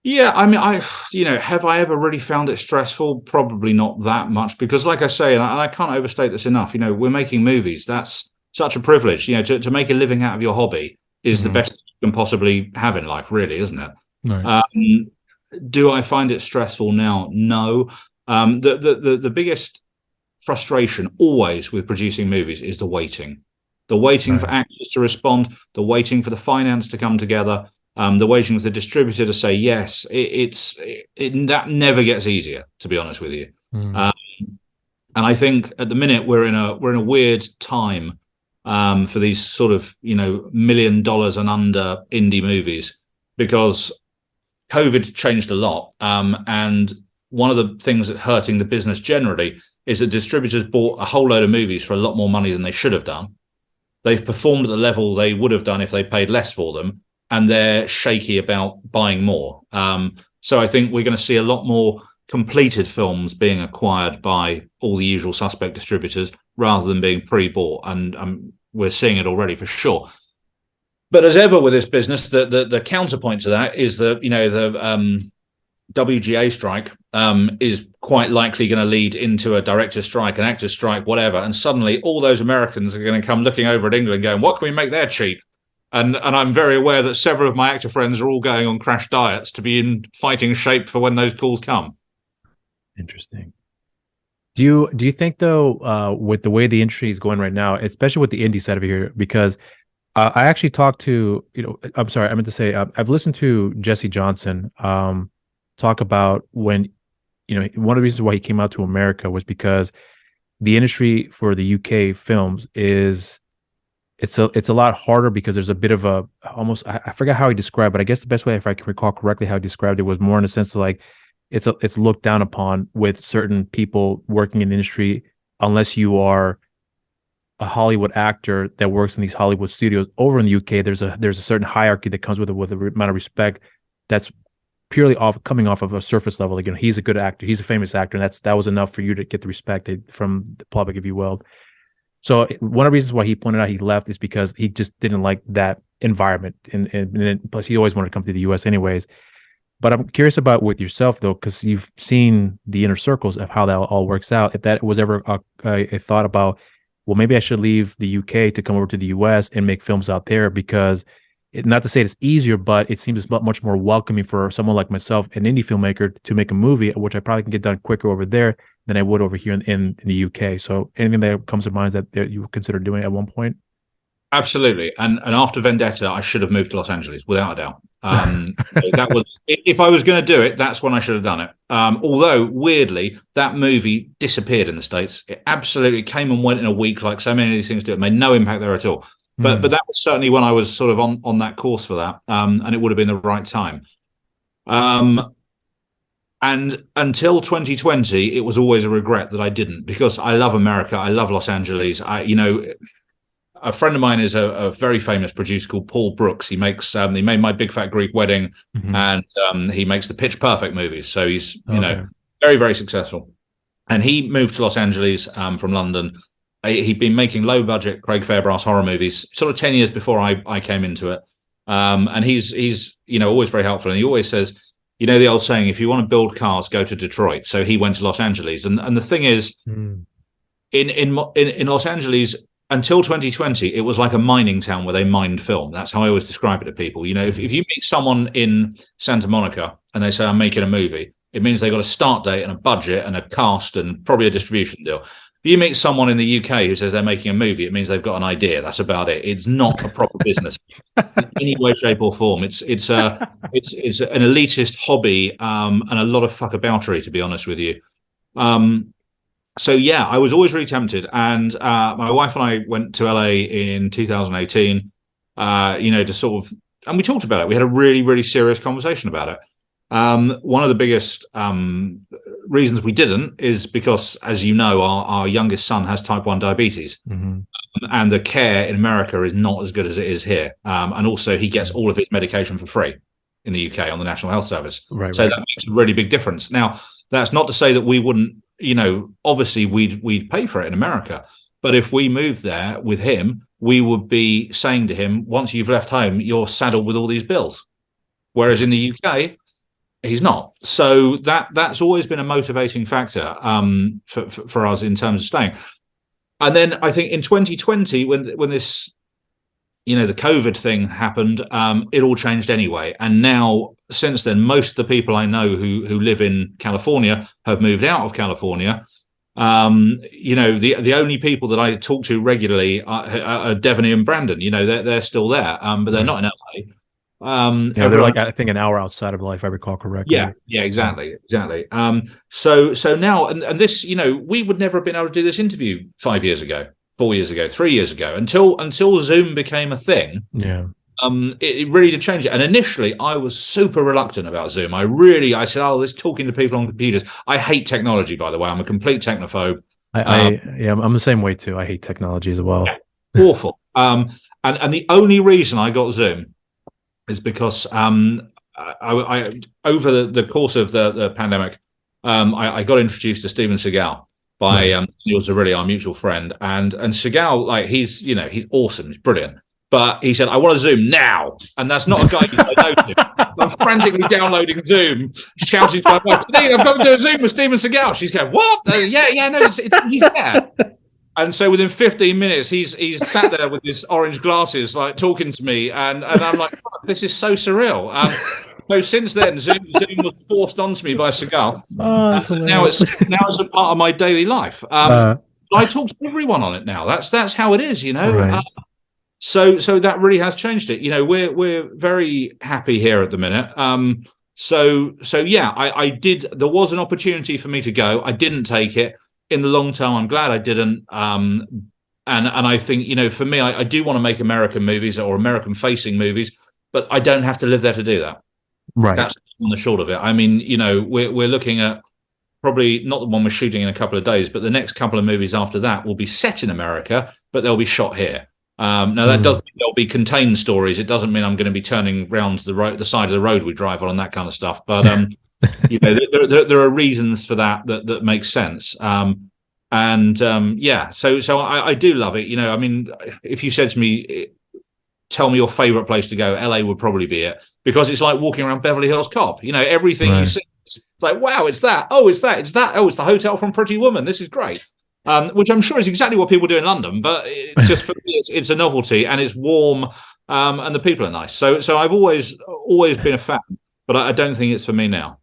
Yeah, I mean, have I ever really found it stressful? Probably not that much, because like I say, and I can't overstate this enough, we're making movies. That's such a privilege. To make a living out of your hobby is the best you can possibly have in life, really, isn't it? Right. Do I find it stressful now? No. The biggest frustration always with producing movies is the waiting. The waiting for Right. actors to respond, the waiting for the finance to come together, the waiting for the distributor to say yes. That never gets easier, to be honest with you. Mm. And I think at the minute we're in a weird time for these sort of $1 million and under indie movies, because COVID changed a lot, and one of the things that's hurting the business generally is that distributors bought a whole load of movies for a lot more money than they should have done. They've performed at the level they would have done if they paid less for them, and they're shaky about buying more. So I think we're going to see a lot more completed films being acquired by all the usual suspect distributors rather than being pre-bought, and we're seeing it already for sure. But as ever with this business, the counterpoint to that is that the WGA strike is quite likely going to lead into a director's strike, an actor's strike, whatever. And suddenly all those Americans are going to come looking over at England going, what can we make there cheap? And I'm very aware that several of my actor friends are all going on crash diets to be in fighting shape for when those calls come. Interesting. Do you think though, with the way the industry is going right now, especially with the indie side of it here, because I actually talked to, I'm sorry, I meant to say, I've listened to Jesse Johnson talk about when, one of the reasons why he came out to America was because the industry for the UK films it's a lot harder because there's a bit of a almost, I forgot how he described it, but I guess the best way, if I can recall correctly how he described it, was more in the sense of like it's looked down upon with certain people working in the industry unless you are a Hollywood actor that works in these Hollywood studios. Over in the UK, there's a certain hierarchy that comes with it, with the amount of respect that's purely coming off of a surface level. Again, he's a good actor, he's a famous actor, and that was enough for you to get the respect from the public, if you will. So one of the reasons why he pointed out he left is because he just didn't like that environment, and plus he always wanted to come to the US anyways. But I'm curious about with yourself though, because you've seen the inner circles of how that all works out. If that was ever a thought about, well, maybe I should leave the UK to come over to the US and make films out there, because not to say it's easier, but it seems much more welcoming for someone like myself, an indie filmmaker, to make a movie, which I probably can get done quicker over there than I would over here in the UK. So anything that comes to mind that you would consider doing at one point? Absolutely. And after Vendetta, I should have moved to Los Angeles, without a doubt. That was, if I was going to do it, that's when I should have done it. Although, weirdly, that movie disappeared in the States. It absolutely came and went in a week, like so many of these things do. It made no impact there at all. But that was certainly when I was sort of on that course for that, and it would have been the right time. And until 2020, it was always a regret that I didn't, because I love America. I love Los Angeles. A friend of mine is a very famous producer called Paul Brooks. He makes he made My Big Fat Greek Wedding, and he makes the Pitch Perfect movies. So he's very, very successful. And he moved to Los Angeles from London. He'd been making low budget Craig Fairbrass horror movies sort of 10 years before I came into it. And he's always very helpful. And he always says, the old saying, if you want to build cars, go to Detroit. So he went to Los Angeles. And the thing is, in Los Angeles, until 2020, it was like a mining town where they mined film. That's how I always describe it to people. If you meet someone in Santa Monica and they say, I'm making a movie, it means they've got a start date and a budget and a cast and probably a distribution deal. If you meet someone in the UK who says they're making a movie, it means they've got an idea. That's about it. It's not a proper business in any way, shape, or form. It's an elitist hobby and a lot of fuckaboutery, to be honest with you. So yeah, I was always really tempted, and my wife and I went to LA in 2018. To sort of, and we talked about it. We had a really, really serious conversation about it. One of the biggest reasons we didn't is because, as you know, our youngest son has type 1 diabetes. and the care in America is not as good as it is here. And also, he gets all of his medication for free in the UK on the National Health Service. Right, so that makes a really big difference. Now, that's not to say that we wouldn't, obviously we'd pay for it in America. But if we moved there with him, we would be saying to him, once you've left home, you're saddled with all these bills. Whereas in the UK, he's not. So that's always been a motivating factor for us in terms of staying. And then I think in 2020, when this, the COVID thing happened, it all changed anyway. And now, since then, most of the people I know who live in California have moved out of California. The only people that I talk to regularly are Devaney and Brandon. They're still there, but they're not in LA. They're like, I think, an hour outside of life, if I recall correctly. Yeah, exactly. So now, and this, we would never have been able to do this interview 5 years ago, 4 years ago, 3 years ago, until Zoom became a thing. Yeah. It really did change it. And initially, I was super reluctant about Zoom. I said, "Oh, this talking to people on computers." I hate technology, by the way. I'm a complete technophobe. I'm the same way too. I hate technology as well. Awful. And the only reason I got Zoom is because I over the course of the pandemic, I got introduced to Steven Seagal by Neil Zarrilli, our mutual friend, and Seagal, he's awesome, he's brilliant, but he said, "I want to Zoom now," and that's not a guy you say no to. I'm frantically downloading Zoom, shouting to my wife, "I've got to do a Zoom with Steven Seagal." She's going, "What? No, he's there." And so within 15 minutes, he's sat there with his orange glasses, talking to me, and I'm like, "Oh, this is so surreal." So since then, Zoom was forced onto me by Seagal. Now it's a part of my daily life. I talk to everyone on it now. That's how it is, Right. So that really has changed it. We're very happy here at the minute. I did. There was an opportunity for me to go. I didn't take it. In the long term, I'm glad I didn't. And I think, for me, I do want to make American movies or American-facing movies, but I don't have to live there to do that. Right. That's on the short of it. I mean, we're looking at probably not the one we're shooting in a couple of days, but the next couple of movies after that will be set in America, but they'll be shot here. Now, that does mean there'll be contained stories. It doesn't mean I'm going to be turning round the side of the road we drive on and that kind of stuff. But there are reasons for that make sense. So I do love it. I mean, if you said to me, "Tell me your favorite place to go," LA would probably be it, because it's like walking around Beverly Hills Cop. Everything you see, it's like, wow, it's that. Oh, it's that. It's that. Oh, it's the hotel from Pretty Woman. This is great. Which I'm sure is exactly what people do in London, but it's just, for me, it's a novelty, and it's warm, and the people are nice. So I've always been a fan, but I don't think it's for me now.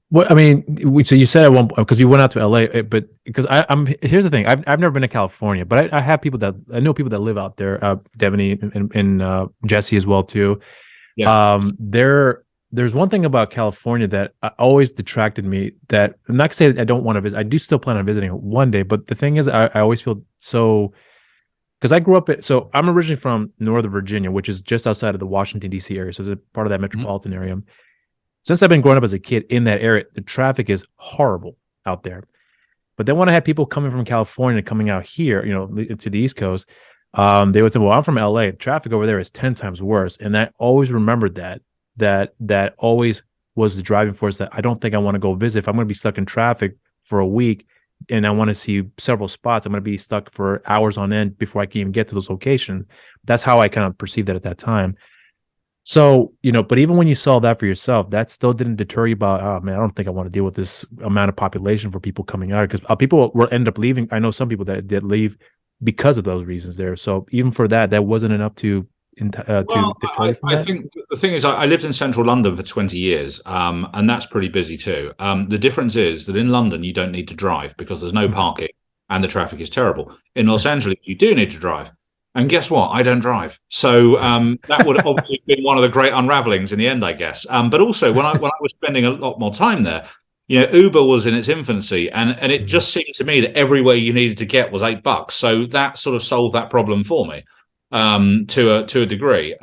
Well, I mean, so you said at one point, because you went out to LA, but because here's the thing, I've never been to California, but I have I know people that live out there, Devaney and Jesse as well too. Yeah. There's one thing about California that always detracted me, that I'm not saying I don't want to visit. I do still plan on visiting one day, but the thing is, I always feel so, because I grew up so I'm originally from Northern Virginia, which is just outside of the Washington, D.C. area. So it's a part of that metropolitan area. Since I've been growing up as a kid in that area, the traffic is horrible out there. But then when I had people coming from California coming out here, to the East Coast, they would say, "Well, I'm from LA. Traffic over there is 10 times worse." And I always remembered that always was the driving force, that I don't think I want to go visit. If I'm going to be stuck in traffic for a week and I want to see several spots, I'm going to be stuck for hours on end before I can even get to those locations. That's how I kind of perceived it at that time. So, but even when you saw that for yourself, that still didn't deter you about, "Oh man, I don't think I want to deal with this amount of population for people coming out," because people will end up leaving. I know some people that did leave because of those reasons there. So even for that wasn't enough to deter you from that? I think the thing is, I lived in central London for 20 years, and that's pretty busy too. The difference is that in London, you don't need to drive because there's no parking and the traffic is terrible. In Los Angeles, you do need to drive. And guess what? I don't drive. So that would have obviously been one of the great unravelings in the end, I guess. But also, when I was spending a lot more time there, Uber was in its infancy, and it just seemed to me that everywhere you needed to get was $8. So that sort of solved that problem for me to a degree.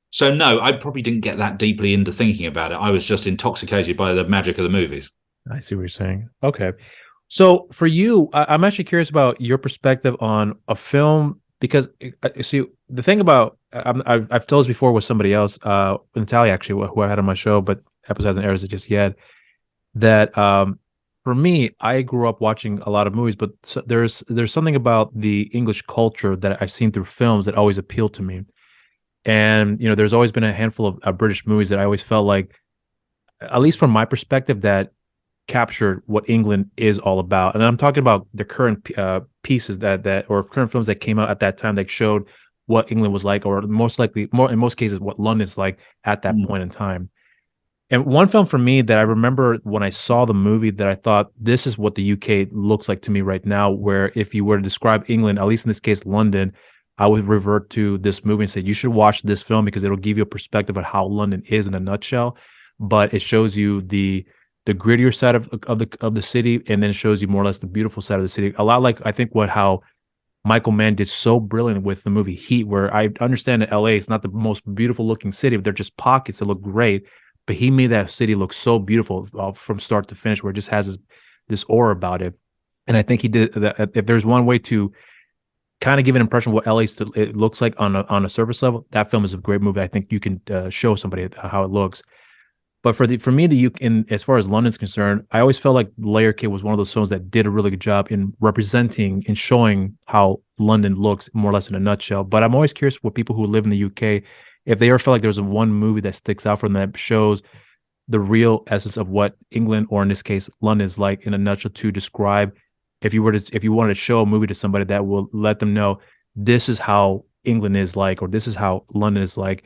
So no, I probably didn't get that deeply into thinking about it. I was just intoxicated by the magic of the movies. I see what you're saying. Okay. So for you, I'm actually curious about your perspective on a film because see the thing about I've told this before with somebody else, Natalia actually, who I had on my show, but episode hasn't aired just yet. That for me, I grew up watching a lot of movies, but there's something about the English culture that I've seen through films that always appealed to me. And there's always been a handful of British movies that I always felt like, at least from my perspective, that captured what England is all about. And I'm talking about the current pieces that or current films that came out at that time that showed what England was like, or most likely, more in most cases, what London's like at that point in time. And one film for me that I remember when I saw the movie that I thought this is what the UK looks like to me right now, where if you were to describe England, at least in this case, London, I would revert to this movie and say, you should watch this film because it'll give you a perspective of how London is in a nutshell. But it shows you the grittier side of the city, and then shows you more or less the beautiful side of the city. A lot like I think how Michael Mann did so brilliant with the movie Heat, where I understand that LA is not the most beautiful looking city, but they're just pockets that look great. But he made that city look so beautiful from start to finish, where it just has this aura about it. And I think he did that. If there's one way to kind of give an impression of what LA it looks like on a surface level, that film is a great movie. I think you can show somebody how it looks. But for me, the UK, as far as London's concerned, I always felt like Layer Cake was one of those films that did a really good job in representing and showing how London looks more or less in a nutshell. But I'm always curious what people who live in the UK, if they ever felt like there's one movie that sticks out for them that shows the real essence of what England, or in this case, London, is like in a nutshell, to describe. If you wanted to show a movie to somebody that will let them know this is how England is like, or this is how London is like.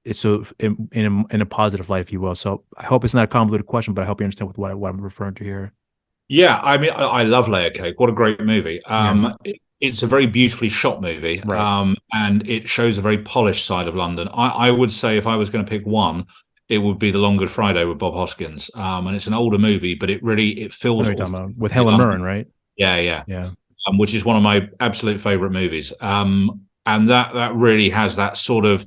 It's so in a positive light, if you will. So I hope it's not a convoluted question, but I hope you understand what I'm referring to here. Yeah, I mean, I love Layer Cake. What a great movie. It's a very beautifully shot movie, right. And it shows a very polished side of London. I would say if I was going to pick one, it would be The Long Good Friday with Bob Hoskins. And it's an older movie, but it feels with Helen Mirren, right? Yeah. Which is one of my absolute favorite movies. And that really has that sort of.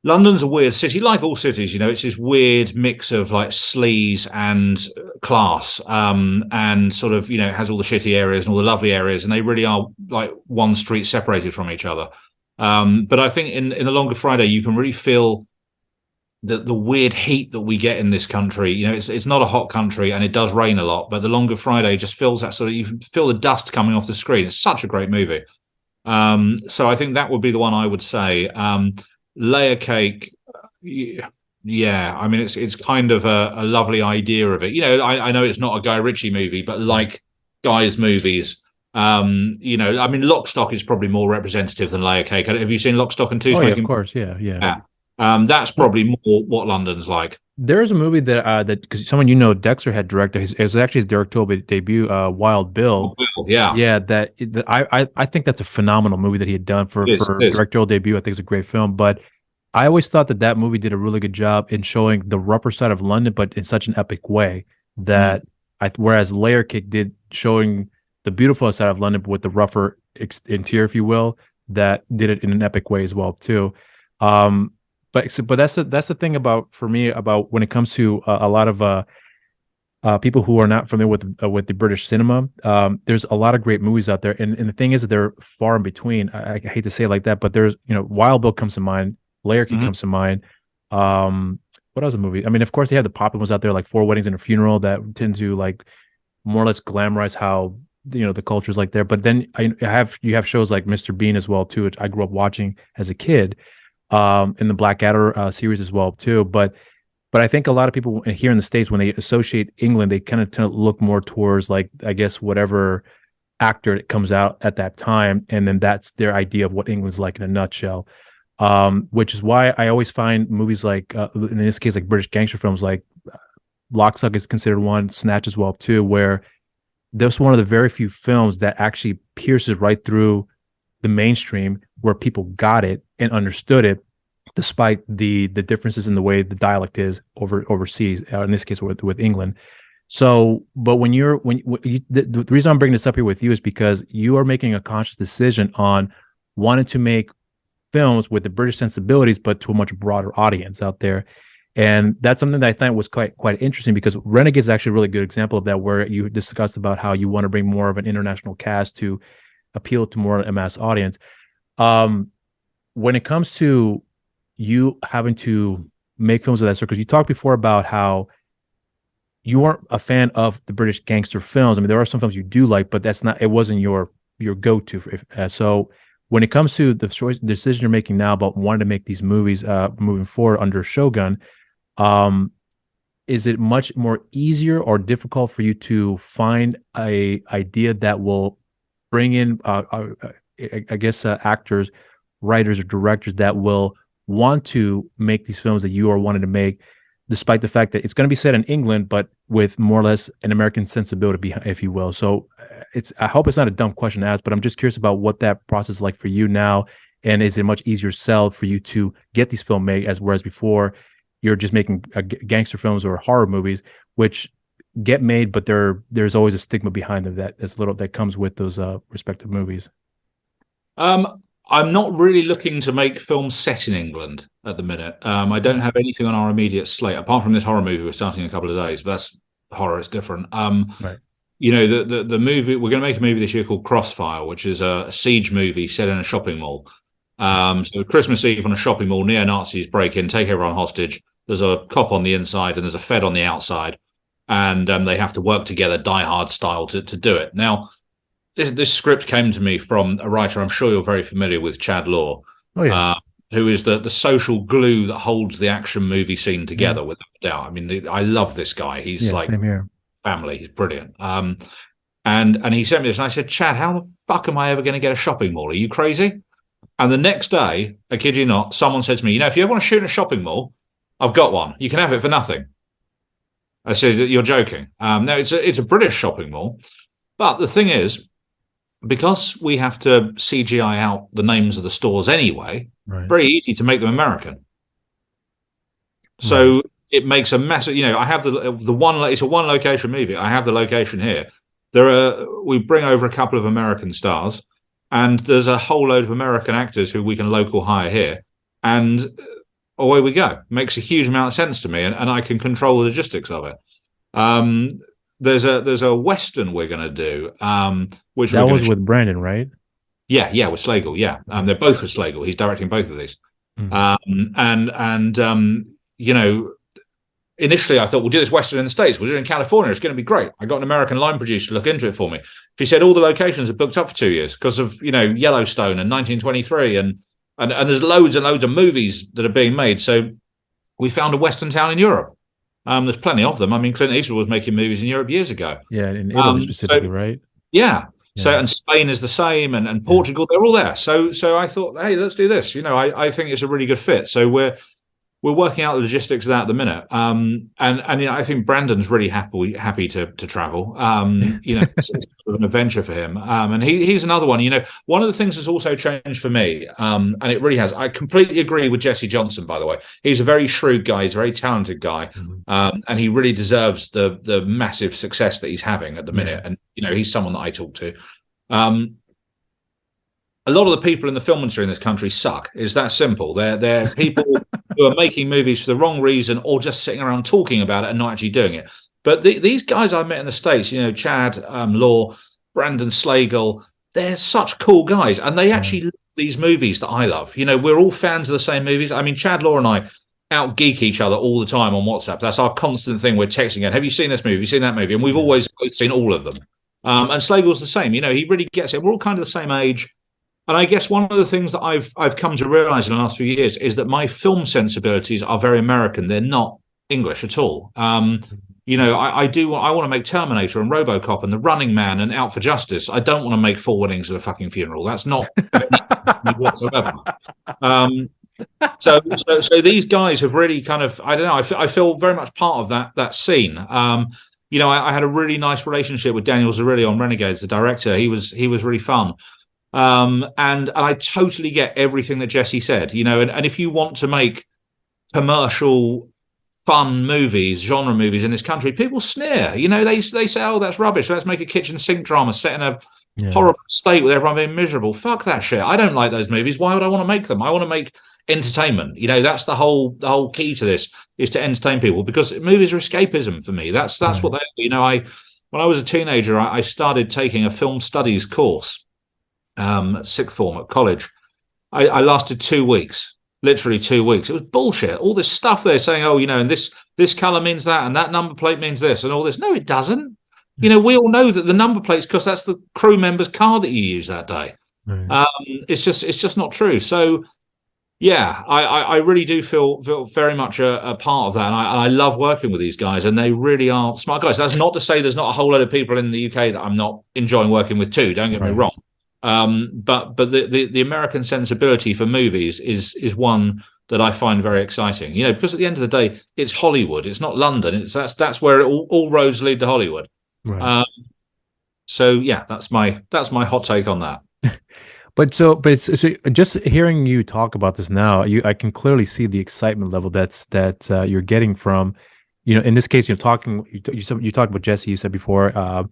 London's a weird city, like all cities, it's this weird mix of like sleaze and class, and sort of, it has all the shitty areas and all the lovely areas, and they really are like one street separated from each other. But I think in The Longer Friday, you can really feel the weird heat that we get in this country. It's not a hot country and it does rain a lot, but The Longer Friday just feels that sort of, you feel the dust coming off the screen. It's such a great movie. So I think that would be the one I would say. Layer Cake, yeah. I mean, it's kind of a lovely idea of it. I know it's not a Guy Ritchie movie, but like Guy's movies, I mean, Lock, Stock is probably more representative than Layer Cake. Have you seen Lock, Stock and Two Smoking? Yeah, of course, yeah. That's probably more what London's like. There's a movie that because someone Dexter had directed. It was actually his directorial debut, Wild Bill. Yeah. That I think that's a phenomenal movie that he had done for directorial debut. I think it's a great film, but I always thought that movie did a really good job in showing the rougher side of London, but in such an epic way that whereas Layer Cake did showing the beautiful side of London, but with the rougher interior, if you will, that did it in an epic way as well too. But that's the thing for me about when it comes to a lot of people who are not familiar with the British cinema. There's a lot of great movies out there, and the thing is that they're far in between. I hate to say it like that, but there's Wild Bill comes to mind, Layer Cake comes to mind. What else a movie? I mean, of course, they have the popular ones out there like Four Weddings and a Funeral that tend to like more or less glamorize how the culture's like there. But then you have shows like Mr. Bean as well too, which I grew up watching as a kid. In the Blackadder series as well too, but I think a lot of people here in the States, when they associate England, they kind of tend to look more towards like, I guess, whatever actor that comes out at that time, and then that's their idea of what England's like in a nutshell. Which is why I always find movies like in this case like British gangster films like Lock, Stock is considered one, Snatch as well too, where there's one of the very few films that actually pierces right through the mainstream, where people got it and understood it, despite the differences in the way the dialect is overseas. In this case, with England. So, but the reason I'm bringing this up here with you is because you are making a conscious decision on wanting to make films with the British sensibilities, but to a much broader audience out there. And that's something that I thought was quite interesting, because Renegade is actually a really good example of that, where you discussed about how you want to bring more of an international cast to appeal to more a mass audience. When it comes to you having to make films of that sort, because you talked before about how you weren't a fan of the British gangster films. I mean, there are some films you do like, but it wasn't your go-to. So when it comes to the decision you're making now about wanting to make these movies moving forward under Shogun, is it much more easier or difficult for you to find a idea that will bring in, I guess, actors, writers, or directors that will want to make these films that you are wanting to make, despite the fact that it's going to be set in England, but with more or less an American sensibility, if you will? So I hope it's not a dumb question to ask, but I'm just curious about what that process is like for you now. And is it much easier sell for you to get these films made, whereas before you're just making gangster films or horror movies, which get made, but there's always a stigma behind them that comes with those respective movies? I'm not really looking to make films set in England at the minute. I don't have anything on our immediate slate apart from this horror movie we're starting in a couple of days. But that's horror; it's different. Right. You know, the movie, we're going to make a movie this year called Crossfire, which is a siege movie set in a shopping mall. So Christmas Eve on a shopping mall, neo-Nazis break in, take everyone hostage. There's a cop on the inside and there's a Fed on the outside, and they have to work together, Die Hard style, to do it. Now, this script came to me from a writer I'm sure you're very familiar with, Chad Law, who is the social glue that holds the action movie scene together, without a doubt. I mean, I love this guy. He's like family. He's brilliant. And he sent me this, and I said, Chad, how the fuck am I ever going to get a shopping mall? Are you crazy? And the next day, I kid you not, someone said to me, if you ever want to shoot in a shopping mall, I've got one. You can have it for nothing. I said, you're joking. No, it's a British shopping mall. But the thing is, because we have to CGI out the names of the stores anyway, very easy to make them American. So it makes a massive, I have the one, it's a one location movie. I have the location here. We bring over a couple of American stars, and there's a whole load of American actors who we can local hire here. And away we go. Makes a huge amount of sense to me, and I can control the logistics of it. There's a Western we're going to do, which that was with Brandon, right? Yeah, with Slagle. Yeah, they're both with Slagle. He's directing both of these. Initially I thought we'll do this Western in the States. We'll do it in California. It's going to be great. I got an American line producer to look into it for me. He said all the locations are booked up for 2 years because of Yellowstone and 1923 and there's loads and loads of movies that are being made. So we found a Western town in Europe. There's plenty of them. I mean, Clint Eastwood was making movies in Europe years ago. Yeah, in Italy specifically, right? Yeah. So, and Spain is the same, and Portugal, they're all there. So I thought, hey, let's do this. I think it's a really good fit. So we're working out the logistics of that at the minute. And I think Brandon's really happy to travel. It's sort of an adventure for him. And he's another one. One of the things that's also changed for me, and it really has. I completely agree with Jesse Johnson, by the way. He's a very shrewd guy. He's a very talented guy, and he really deserves the massive success that he's having at the minute. And he's someone that I talk to. A lot of the people in the film industry in this country suck. It's that simple. They're people who are making movies for the wrong reason or just sitting around talking about it and not actually doing it. But these guys I met in the States, Chad Law, Brandon Slagle, they're such cool guys. And they actually love these movies that I love. We're all fans of the same movies. I mean, Chad Law and I out-geek each other all the time on WhatsApp. That's our constant thing. We're texting, have you seen this movie? Have you seen that movie? And we've always both seen all of them. And Slagle's the same. He really gets it. We're all kind of the same age. And I guess one of the things that I've come to realize in the last few years is that my film sensibilities are very American. They're not English at all. I want to make Terminator and RoboCop and The Running Man and Out for Justice. I don't want to make Four Weddings at a fucking Funeral. That's not whatsoever. So these guys have really kind of, I don't know, I feel very much part of that scene. I had a really nice relationship with Daniel Zarilli on Renegades, the director. He was really fun. And I totally get everything that Jesse said, and if you want to make commercial fun movies, genre movies in this country, people sneer, they say, oh, that's rubbish. Let's make a kitchen sink drama set in a horrible state with everyone being miserable. Fuck that shit. I don't like those movies. Why would I want to make them? I want to make entertainment. That's the whole key to this, is to entertain people, because movies are escapism for me. That's what they. When I was a teenager, I started taking a film studies course, sixth form at college. I lasted 2 weeks. Literally 2 weeks. It was bullshit. All this stuff they're saying, and this color means that, and that number plate means this, and all this. No, it doesn't. We all know that the number plate's because that's the crew member's car that you use that day. Right. It's just not true. So, yeah, I really do feel very much a part of that, and I love working with these guys, and they really are smart guys. That's not to say there's not a whole lot of people in the UK that I'm not enjoying working with too. Don't get me wrong. But the American sensibility for movies is one that I find very exciting. Because at the end of the day, it's Hollywood. It's not London. That's where all roads lead to Hollywood. Right. So yeah, that's my hot take on that. But just hearing you talk about this now, I can clearly see the excitement level that you're getting from, in this case, you talked about Jesse, you said before, and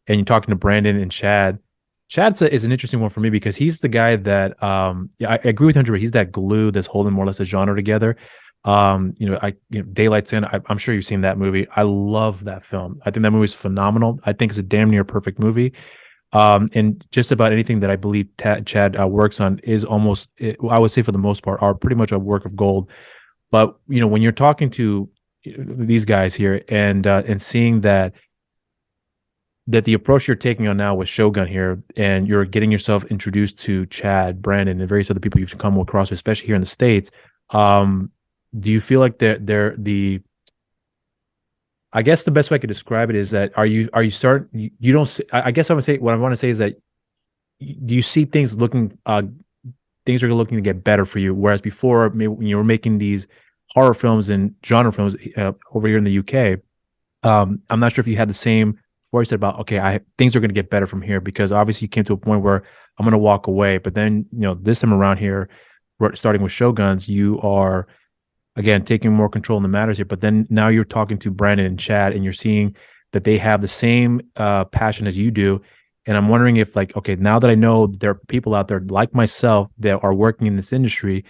you're talking to Brandon and Chad. Chad is an interesting one for me because he's the guy that, I agree with 100%. He's that glue that's holding more or less a genre together. Daylight's In. I'm sure you've seen that movie. I love that film. I think that movie is phenomenal. I think it's a damn near perfect movie. And just about anything that I believe Chad works on is almost, I would say for the most part, are pretty much a work of gold. But when you're talking to these guys here and seeing that the approach you're taking on now with Shogun here, and you're getting yourself introduced to Chad, Brandon, and various other people you've come across, especially here in the States, do you feel like they're the? I guess the best way I could describe it is that you don't see, I guess I would say what I want to say is that do you see things looking things are looking to get better for you, whereas before maybe when you were making these horror films and genre films over here in the UK, I'm not sure if you had the same voice about things are going to get better from here, because obviously you came to a point where I'm going to walk away, but then this time around here, starting with Shoguns, you are again taking more control in the matters here, but then now you're talking to Brandon and Chad and you're seeing that they have the same passion as you do, and I'm wondering if now that I know there are people out there like myself that are working in this industry,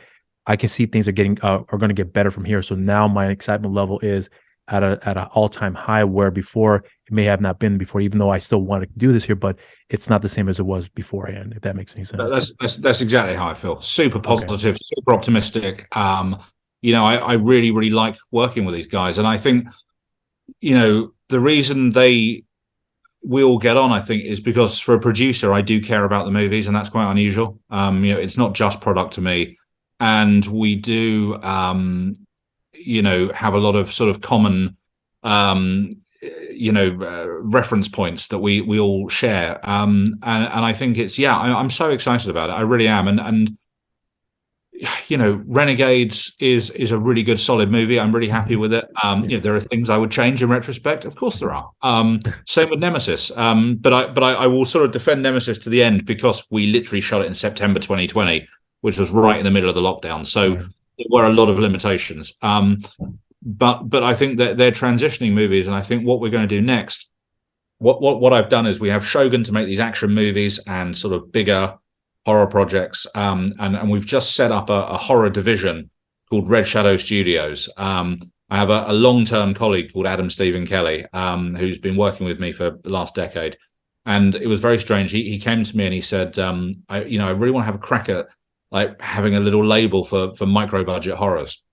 I can see things are going to get better from here. So now my excitement level is at an all-time high, where before it may have not been before, even though I still want to do this here, but it's not the same as it was beforehand, if that makes any sense. That's exactly how I feel. Super positive, super optimistic. I really, really like working with these guys. And I think, the reason we all get on, I think, is because for a producer, I do care about the movies, and that's quite unusual. It's not just product to me. And we do, have a lot of sort of common, reference points that we all share. And I think I'm so excited about it. I really am. And Renegades is a really good, solid movie. I'm really happy with it. There are things I would change in retrospect. Of course there are. Same with Nemesis. But I will sort of defend Nemesis to the end, because we literally shot it in September 2020, which was right in the middle of the lockdown. So there were a lot of limitations. But I think that they're transitioning movies, and I think what we're going to do next, what I've done is we have Shogun to make these action movies and sort of bigger horror projects, and we've just set up a horror division called Red Shadow Studios. I have a long-term colleague called Adam Stephen Kelly, who's been working with me for the last decade, and it was very strange. He came to me and he said, I really want to have a crack at having a little label for micro-budget horrors.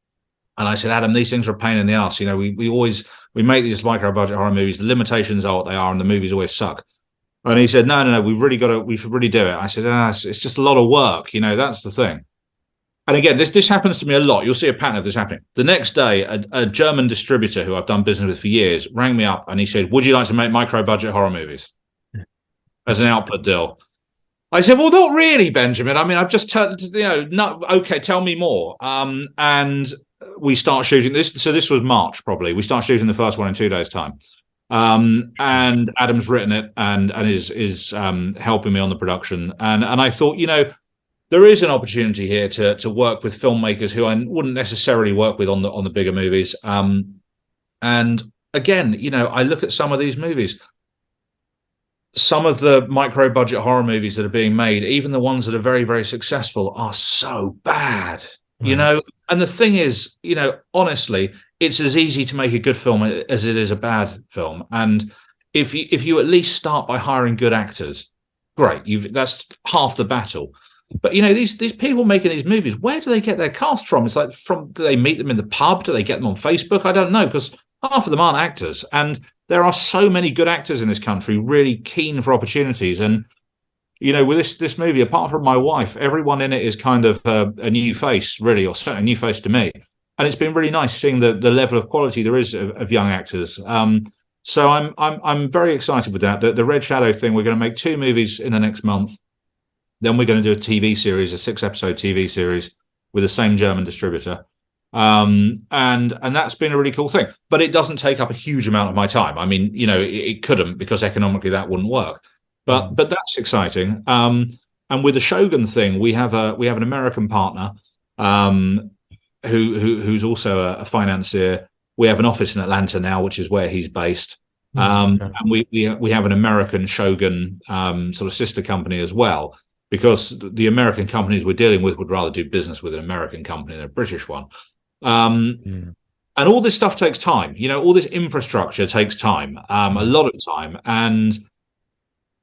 And I said, Adam, these things are a pain in the ass. We make these micro-budget horror movies. The limitations are what they are, and the movies always suck. And he said, no, we should really do it. I said, it's just a lot of work. That's the thing. And again, this happens to me a lot. You'll see a pattern of this happening. The next day, a German distributor who I've done business with for years rang me up and he said, would you like to make micro-budget horror movies as an output deal? I said, well, not really, Benjamin. I mean, I've just okay, tell me more. And we start shooting this. So this was March, probably. We start shooting the first one in 2 days' time. And Adam's written it and is helping me on the production. And I thought, there is an opportunity here to work with filmmakers who I wouldn't necessarily work with on the bigger movies. And again, I look at some of these movies. some of the micro budget horror movies that are being made, even the ones that are very, very successful, are so bad, you know? And the thing is, you know, honestly, it's as easy to make a good film as it is a bad film. And if you at least start by hiring good actors, great. That's half the battle. But, you know, these people making these movies, where do they get their cast from? It's like, do they meet them in the pub? Do they get them on Facebook? I don't know, because half of them aren't actors. And there are so many good actors in this country, really keen for opportunities. And, you know, with this movie, apart from my wife, everyone in it is kind of a new face, really, or certainly a new face to me. And it's been really nice seeing the level of quality there is of young actors. So I'm very excited with that. The Red Shadow thing, we're going to make 2 movies in the next month. Then we're going to do a TV series, a 6-episode TV series with the same German distributor. And that's been a really cool thing. But it doesn't take up a huge amount of my time. I mean, you know, it couldn't, because economically that wouldn't work. But that's exciting. And with the Shogun thing, we have an American partner who's also a financier. We have an office in Atlanta now, which is where he's based. And we have an American Shogun sort of sister company as well, because the American companies we're dealing with would rather do business with an American company than a British one. And all this stuff takes time. You know, all this infrastructure takes time, a lot of time. And,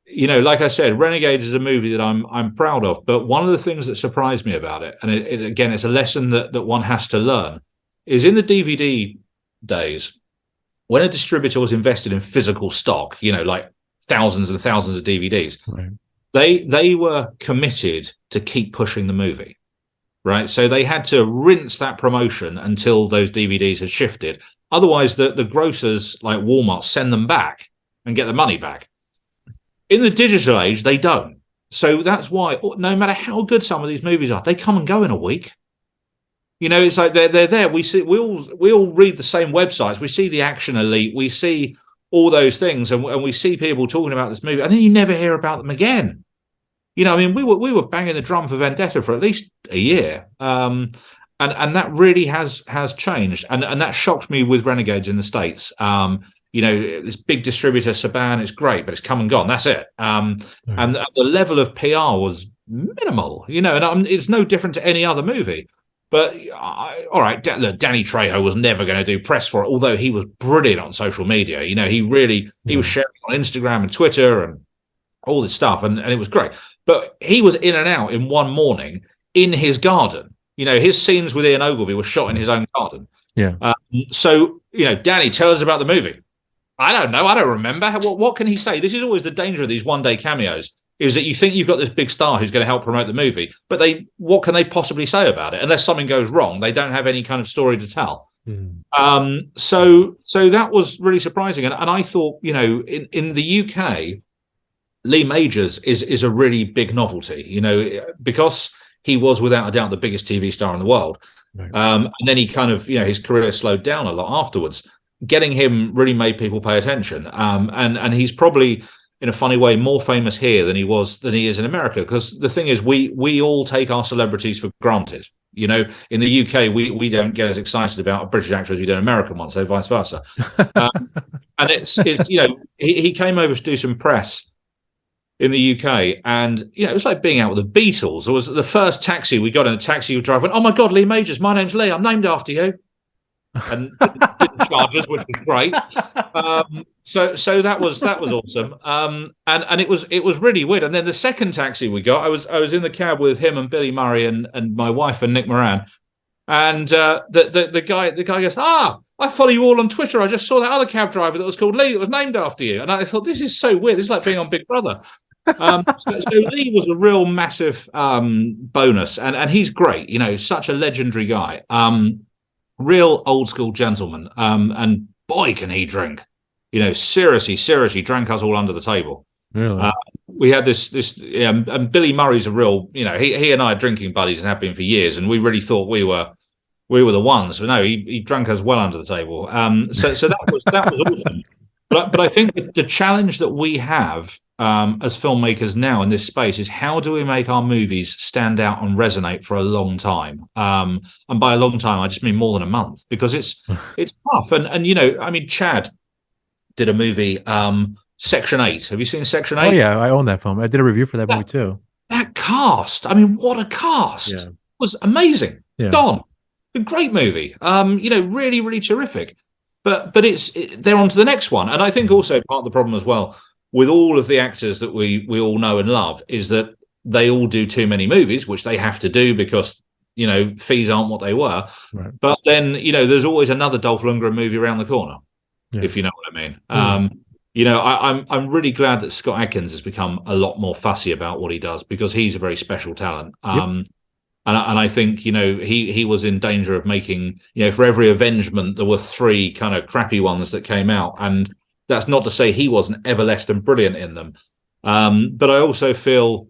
you know, like I said, Renegades is a movie that I'm proud of. But one of the things that surprised me about it, and again, it's a lesson that one has to learn, is in the DVD days, when a distributor was invested in physical stock, you know, like thousands and thousands of DVDs, they were committed to keep pushing the movie, right? So they had to rinse that promotion until those DVDs had shifted. Otherwise, the grocers like Walmart send them back and get the money back. In the digital age, they don't. So that's why, no matter how good some of these movies are, they come and go in a week. You know, it's like they're there. We all read the same websites. We see the Action Elite. We see all those things, and we see people talking about this movie, and then you never hear about them again. You know, I mean, we were banging the drum for Vendetta for at least a year, and that really has changed, and that shocked me with Renegades in the States. You know, this big distributor, Saban, it's great, but it's come and gone. That's it. And the level of PR was minimal. You know, and it's no different to any other movie. But all right, Danny Trejo was never going to do press for it, although he was brilliant on social media. You know, he was sharing on Instagram and Twitter and all this stuff, and it was great. But he was in and out in one morning in his garden. You know, his scenes with Ian Ogilvy were shot in his own garden. Yeah. So, you know, Danny, tell us about the movie. I don't know. I don't remember. What can he say? This is always the danger of these one-day cameos, is that you think you've got this big star who's going to help promote the movie, but what can they possibly say about it? Unless something goes wrong, they don't have any kind of story to tell. So that was really surprising. And I thought, you know, in the UK, Lee Majors is a really big novelty, you know, because he was without a doubt the biggest TV star in the world. And then he kind of, you know, his career slowed down a lot afterwards. Getting him really made people pay attention. And he's probably, in a funny way, more famous here than he is in America. Because the thing is, we all take our celebrities for granted. You know, in the UK, we don't get as excited about a British actor as we do an American one, so vice versa. And it's you know, he came over to do some press in the UK, and you know, it was like being out with the Beatles. It was the first taxi we got in. The taxi driver went, "Oh my God, Lee Majors! My name's Lee. I'm named after you." And didn't charge us, which was great. So that was awesome. And it was really weird. And then the second taxi we got, I was in the cab with him and Billy Murray and my wife and Nick Moran. And the guy goes, I follow you all on Twitter. I just saw that other cab driver that was called Lee that was named after you. And I thought, this is so weird. This is like being on Big Brother. So Lee was a real massive bonus, and he's great. You know, such a legendary guy. Real old school gentleman, and boy can he drink. You know, seriously drank us all under the table. Really? We had this and Billy Murray's a real, you know, he and I are drinking buddies and have been for years, and we really thought we were the ones, but no, he drank us well under the table. So that was awesome. But I think the challenge that we have as filmmakers now in this space is, how do we make our movies stand out and resonate for a long time? And by a long time, I just mean more than a month, because it's tough. And you know, I mean, Chad did a movie Section 8. Have you seen Section 8? Oh yeah, I own that film. I did a review for that movie too. That cast, I mean, what a cast! Yeah. It was amazing. Yeah. Gone, a great movie. Really, really terrific. But they're on to the next one, and I think also part of the problem as well with all of the actors that we all know and love is that they all do too many movies, which they have to do because fees aren't what they were. Right. But then there's always another Dolph Lundgren movie around the corner, if you know what I mean. I'm really glad that Scott Adkins has become a lot more fussy about what he does because he's a very special talent. And I think he was in danger of making for every Avengement there were 3 kind of crappy ones that came out, and that's not to say he wasn't ever less than brilliant in them. But I also feel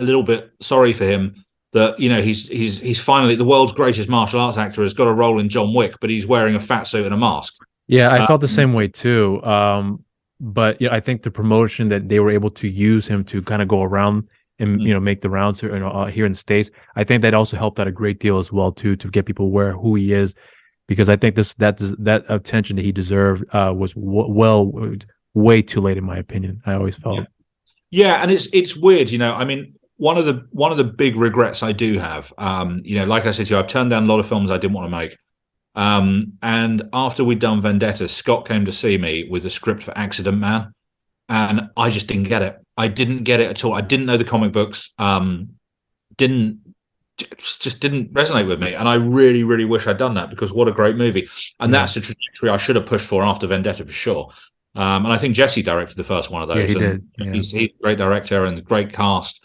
a little bit sorry for him that he's finally the world's greatest martial arts actor has got a role in John Wick, but he's wearing a fat suit and a mask. Yeah, I felt the same way too. But I think the promotion that they were able to use him to kind of go around and make the rounds here in the States, I think that also helped out a great deal as well too, to get people aware of who he is, because I think that attention that he deserved was way too late in my opinion. I always felt. Yeah, and it's weird, I mean, one of the big regrets I do have, like I said to you, I've turned down a lot of films I didn't want to make. And after we'd done Vendetta, Scott came to see me with a script for Accident Man, and I just didn't get it. I didn't get it at all. I didn't know the comic books. Didn't resonate with me, and I really, really wish I'd done that because what a great movie. And that's the trajectory I should have pushed for after Vendetta for sure. And I think Jesse directed the first one of those. Yeah, he did. Yeah. He's a great director and a great cast.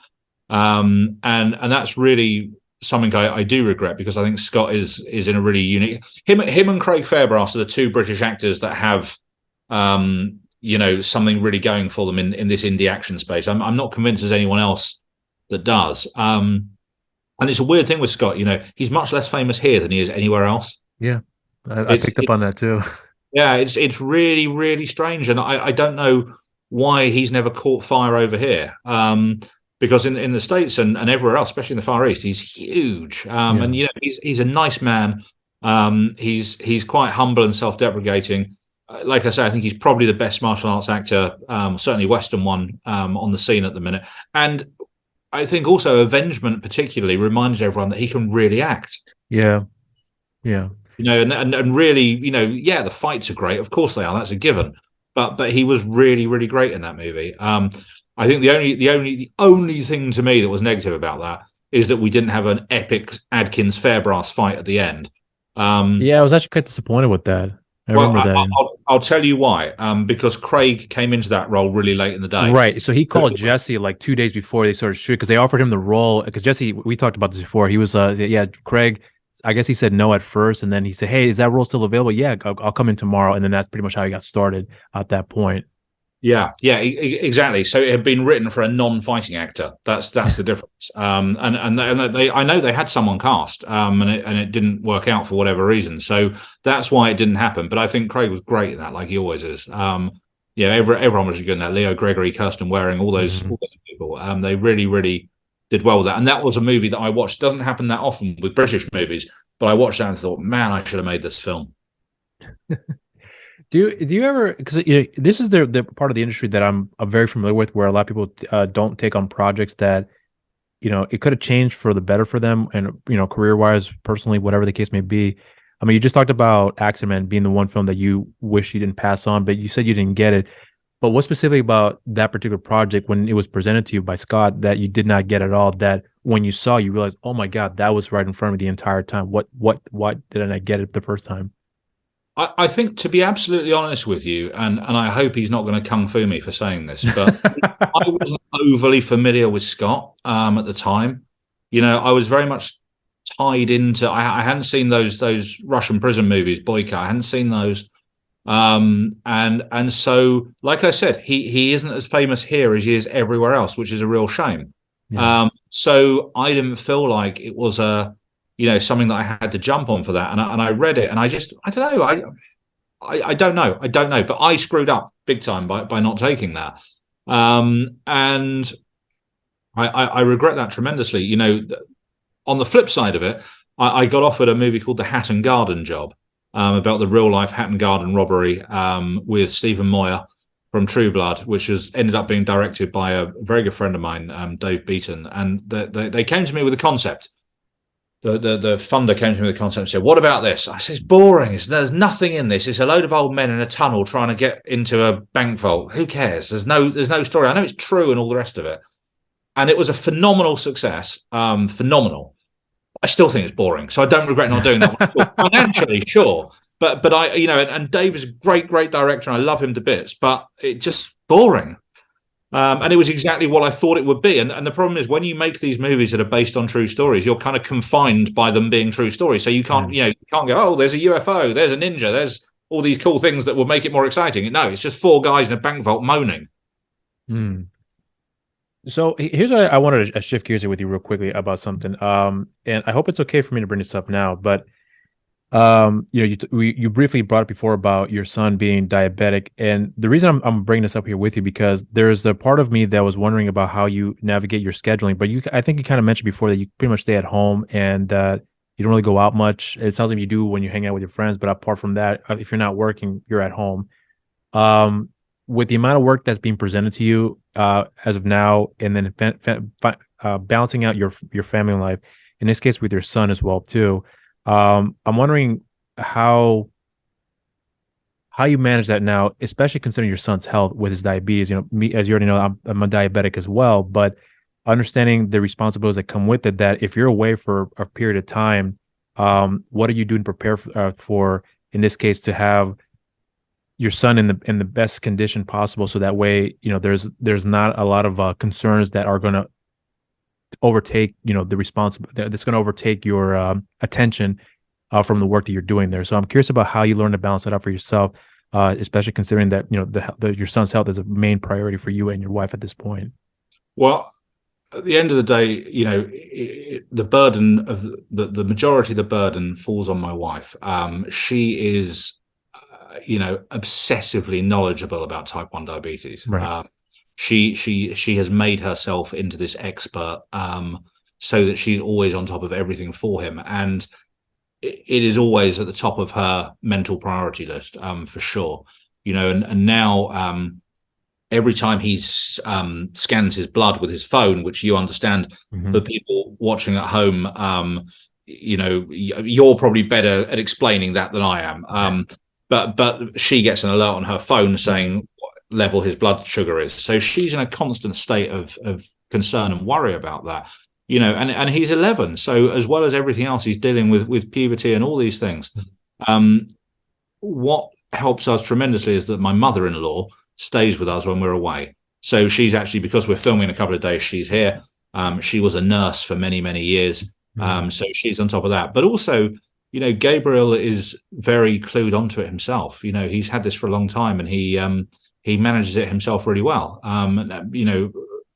And that's really something I do regret because I think Scott is in a really unique. Him and Craig Fairbrass are the 2 British actors that have something really going for them in this indie action space. I'm not convinced there's anyone else that does. And it's a weird thing with Scott. He's much less famous here than he is anywhere else. Yeah, I picked up on that too. Yeah, it's really, really strange, and I don't know why he's never caught fire over here. Because in the States and everywhere else, especially in the Far East, he's huge. And he's a nice man. He's quite humble and self-deprecating. Like I say, I think he's probably the best martial arts actor, certainly Western one, on the scene at the minute. And I think also Avengement particularly reminded everyone that he can really act. Yeah. And really, the fights are great. Of course they are. That's a given. But he was really, really great in that movie. I think the only thing to me that was negative about that is that we didn't have an epic Adkins Fairbrass fight at the end. I was actually quite disappointed with that. I remember that. I'll tell you why. Because Craig came into that role really late in the day. Right. So he called Jesse like 2 days before they started shooting because they offered him the role. Because Jesse, we talked about this before. He was, Craig. I guess he said no at first, and then he said, "Hey, is that role still available?" Yeah, I'll come in tomorrow. And then that's pretty much how he got started at that point. Yeah, exactly. So it had been written for a non-fighting actor. That's the difference. And I know they had someone cast, and it didn't work out for whatever reason. So that's why it didn't happen. But I think Craig was great in that, like he always is. Everyone was good in that. Leo Gregory, Kirsten Waring, all those people. They really, really did well with that. And that was a movie that I watched. It doesn't happen that often with British movies, but I watched that and thought, man, I should have made this film. Do you ever, because this is the part of the industry that I'm very familiar with, where a lot of people don't take on projects that it could have changed for the better for them, and career wise, personally, whatever the case may be. I mean, you just talked about Accident Man being the one film that you wish you didn't pass on, but you said you didn't get it. But what specifically about that particular project, when it was presented to you by Scott, that you did not get at all, that when you saw, you realized, oh my God, that was right in front of me the entire time. Why didn't I get it the first time? I think, to be absolutely honest with you, and I hope he's not going to kung fu me for saying this, but I wasn't overly familiar with Scott at the time. I was very much tied into. I hadn't seen those Russian prison movies, Boyka. I hadn't seen those, and so, like I said, he isn't as famous here as he is everywhere else, which is a real shame. Yeah. So I didn't feel like it was something that I had to jump on for that. And I read it and I don't know. I don't know. But I screwed up big time by not taking that. And I regret that tremendously. On the flip side of it, I got offered a movie called The Hatton Garden Job, about the real life Hatton Garden robbery, with Stephen Moyer. from True Blood, which ended up being directed by a very good friend of mine, Dave Beaton, and they came to me with a concept. The funder came to me with a concept and said, "What about this?" I said, "It's boring. There's nothing in this. It's a load of old men in a tunnel trying to get into a bank vault. Who cares? There's no story. I know it's true and all the rest of it." And it was a phenomenal success. Phenomenal. I still think it's boring, so I don't regret not doing that one. Financially, sure. But I, and Dave is a great director, and I love him to bits, but it just boring. And it was exactly what I thought it would be. And the problem is, when you make these movies that are based on true stories, you're kind of confined by them being true stories. So you can't, you can't go, "Oh, there's a UFO, there's a ninja, there's all these cool things that will make it more exciting." No, it's just four guys in a bank vault moaning. So here's what I wanted to shift gears here with you real quickly about something. And I hope it's okay for me to bring this up now, but you briefly brought up before about your son being diabetic, and the reason I'm bringing this up here with you because there's a part of me that was wondering about how you navigate your scheduling. But I think you kind of mentioned before that you pretty much stay at home and you don't really go out much. It sounds like you do when you hang out with your friends, but apart from that, if you're not working, you're at home. With the amount of work that's being presented to you as of now, and then balancing out your family life, in this case with your son as well too. I'm wondering how you manage that now, especially considering your son's health with his diabetes. Me, as you already know, I'm a diabetic as well, but understanding the responsibilities that come with it, that if you're away for a period of time, what are you doing to prepare for, in this case, to have your son in the best condition possible, so that way, there's not a lot of concerns that are going to overtake, the responsibility that's going to overtake your attention from the work that you're doing there. So I'm curious about how you learn to balance that out for yourself, especially considering that your son's health is a main priority for you and your wife at this point. Well, at the end of the day, the burden of the majority of the burden falls on my wife. She is, obsessively knowledgeable about type 1 diabetes. Right. She has made herself into this expert, so that she's always on top of everything for him, and it is always at the top of her mental priority list, for sure. And now every time he scans his blood with his phone, which you understand, for people watching at home, you're probably better at explaining that than I am. But she gets an alert on her phone saying what level his blood sugar is. So she's in a constant state of concern and worry about that. And he's 11. So as well as everything else, he's dealing with puberty and all these things. What helps us tremendously is that my mother-in-law stays with us when we're away. So she's actually, because we're filming in a couple of days, she's here. She was a nurse for many, many years. So she's on top of that. But also, Gabriel is very clued onto it himself. He's had this for a long time, and he manages it himself really well.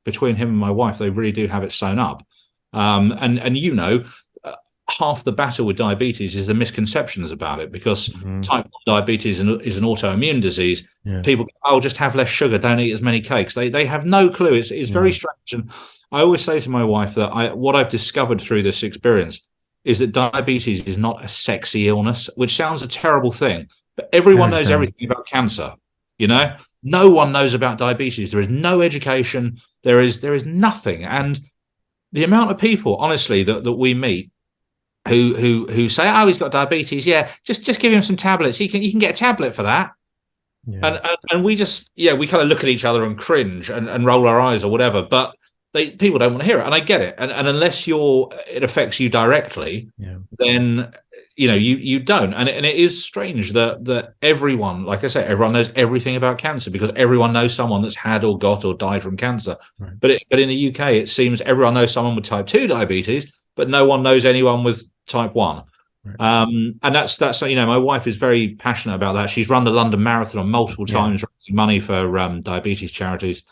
Between him and my wife, they really do have it sewn up. Half the battle with diabetes is the misconceptions about it, because type 1 diabetes is an autoimmune disease. People go, "Oh, just have less sugar, don't eat as many cakes." They have no clue. It's very strange. And I always say to my wife that what I've discovered through this experience is that diabetes is not a sexy illness, which sounds a terrible thing, but everyone knows everything about cancer. No one knows about diabetes. There is no education. There is nothing. And the amount of people, honestly, that we meet who say, "Oh, he's got diabetes. Yeah, just give him some tablets. You can get a tablet for that." Yeah. And we just, we kind of look at each other and cringe and roll our eyes or whatever. But people don't want to hear it, and I get it. And unless it affects you directly, then you don't. And it is strange that everyone, like I said, everyone knows everything about cancer, because everyone knows someone that's had or got or died from cancer. Right. But in the UK, it seems everyone knows someone with type 2 diabetes, but no one knows anyone with type 1. Right. And that's my wife is very passionate about that. She's run the London Marathon multiple times, raising money for diabetes charities.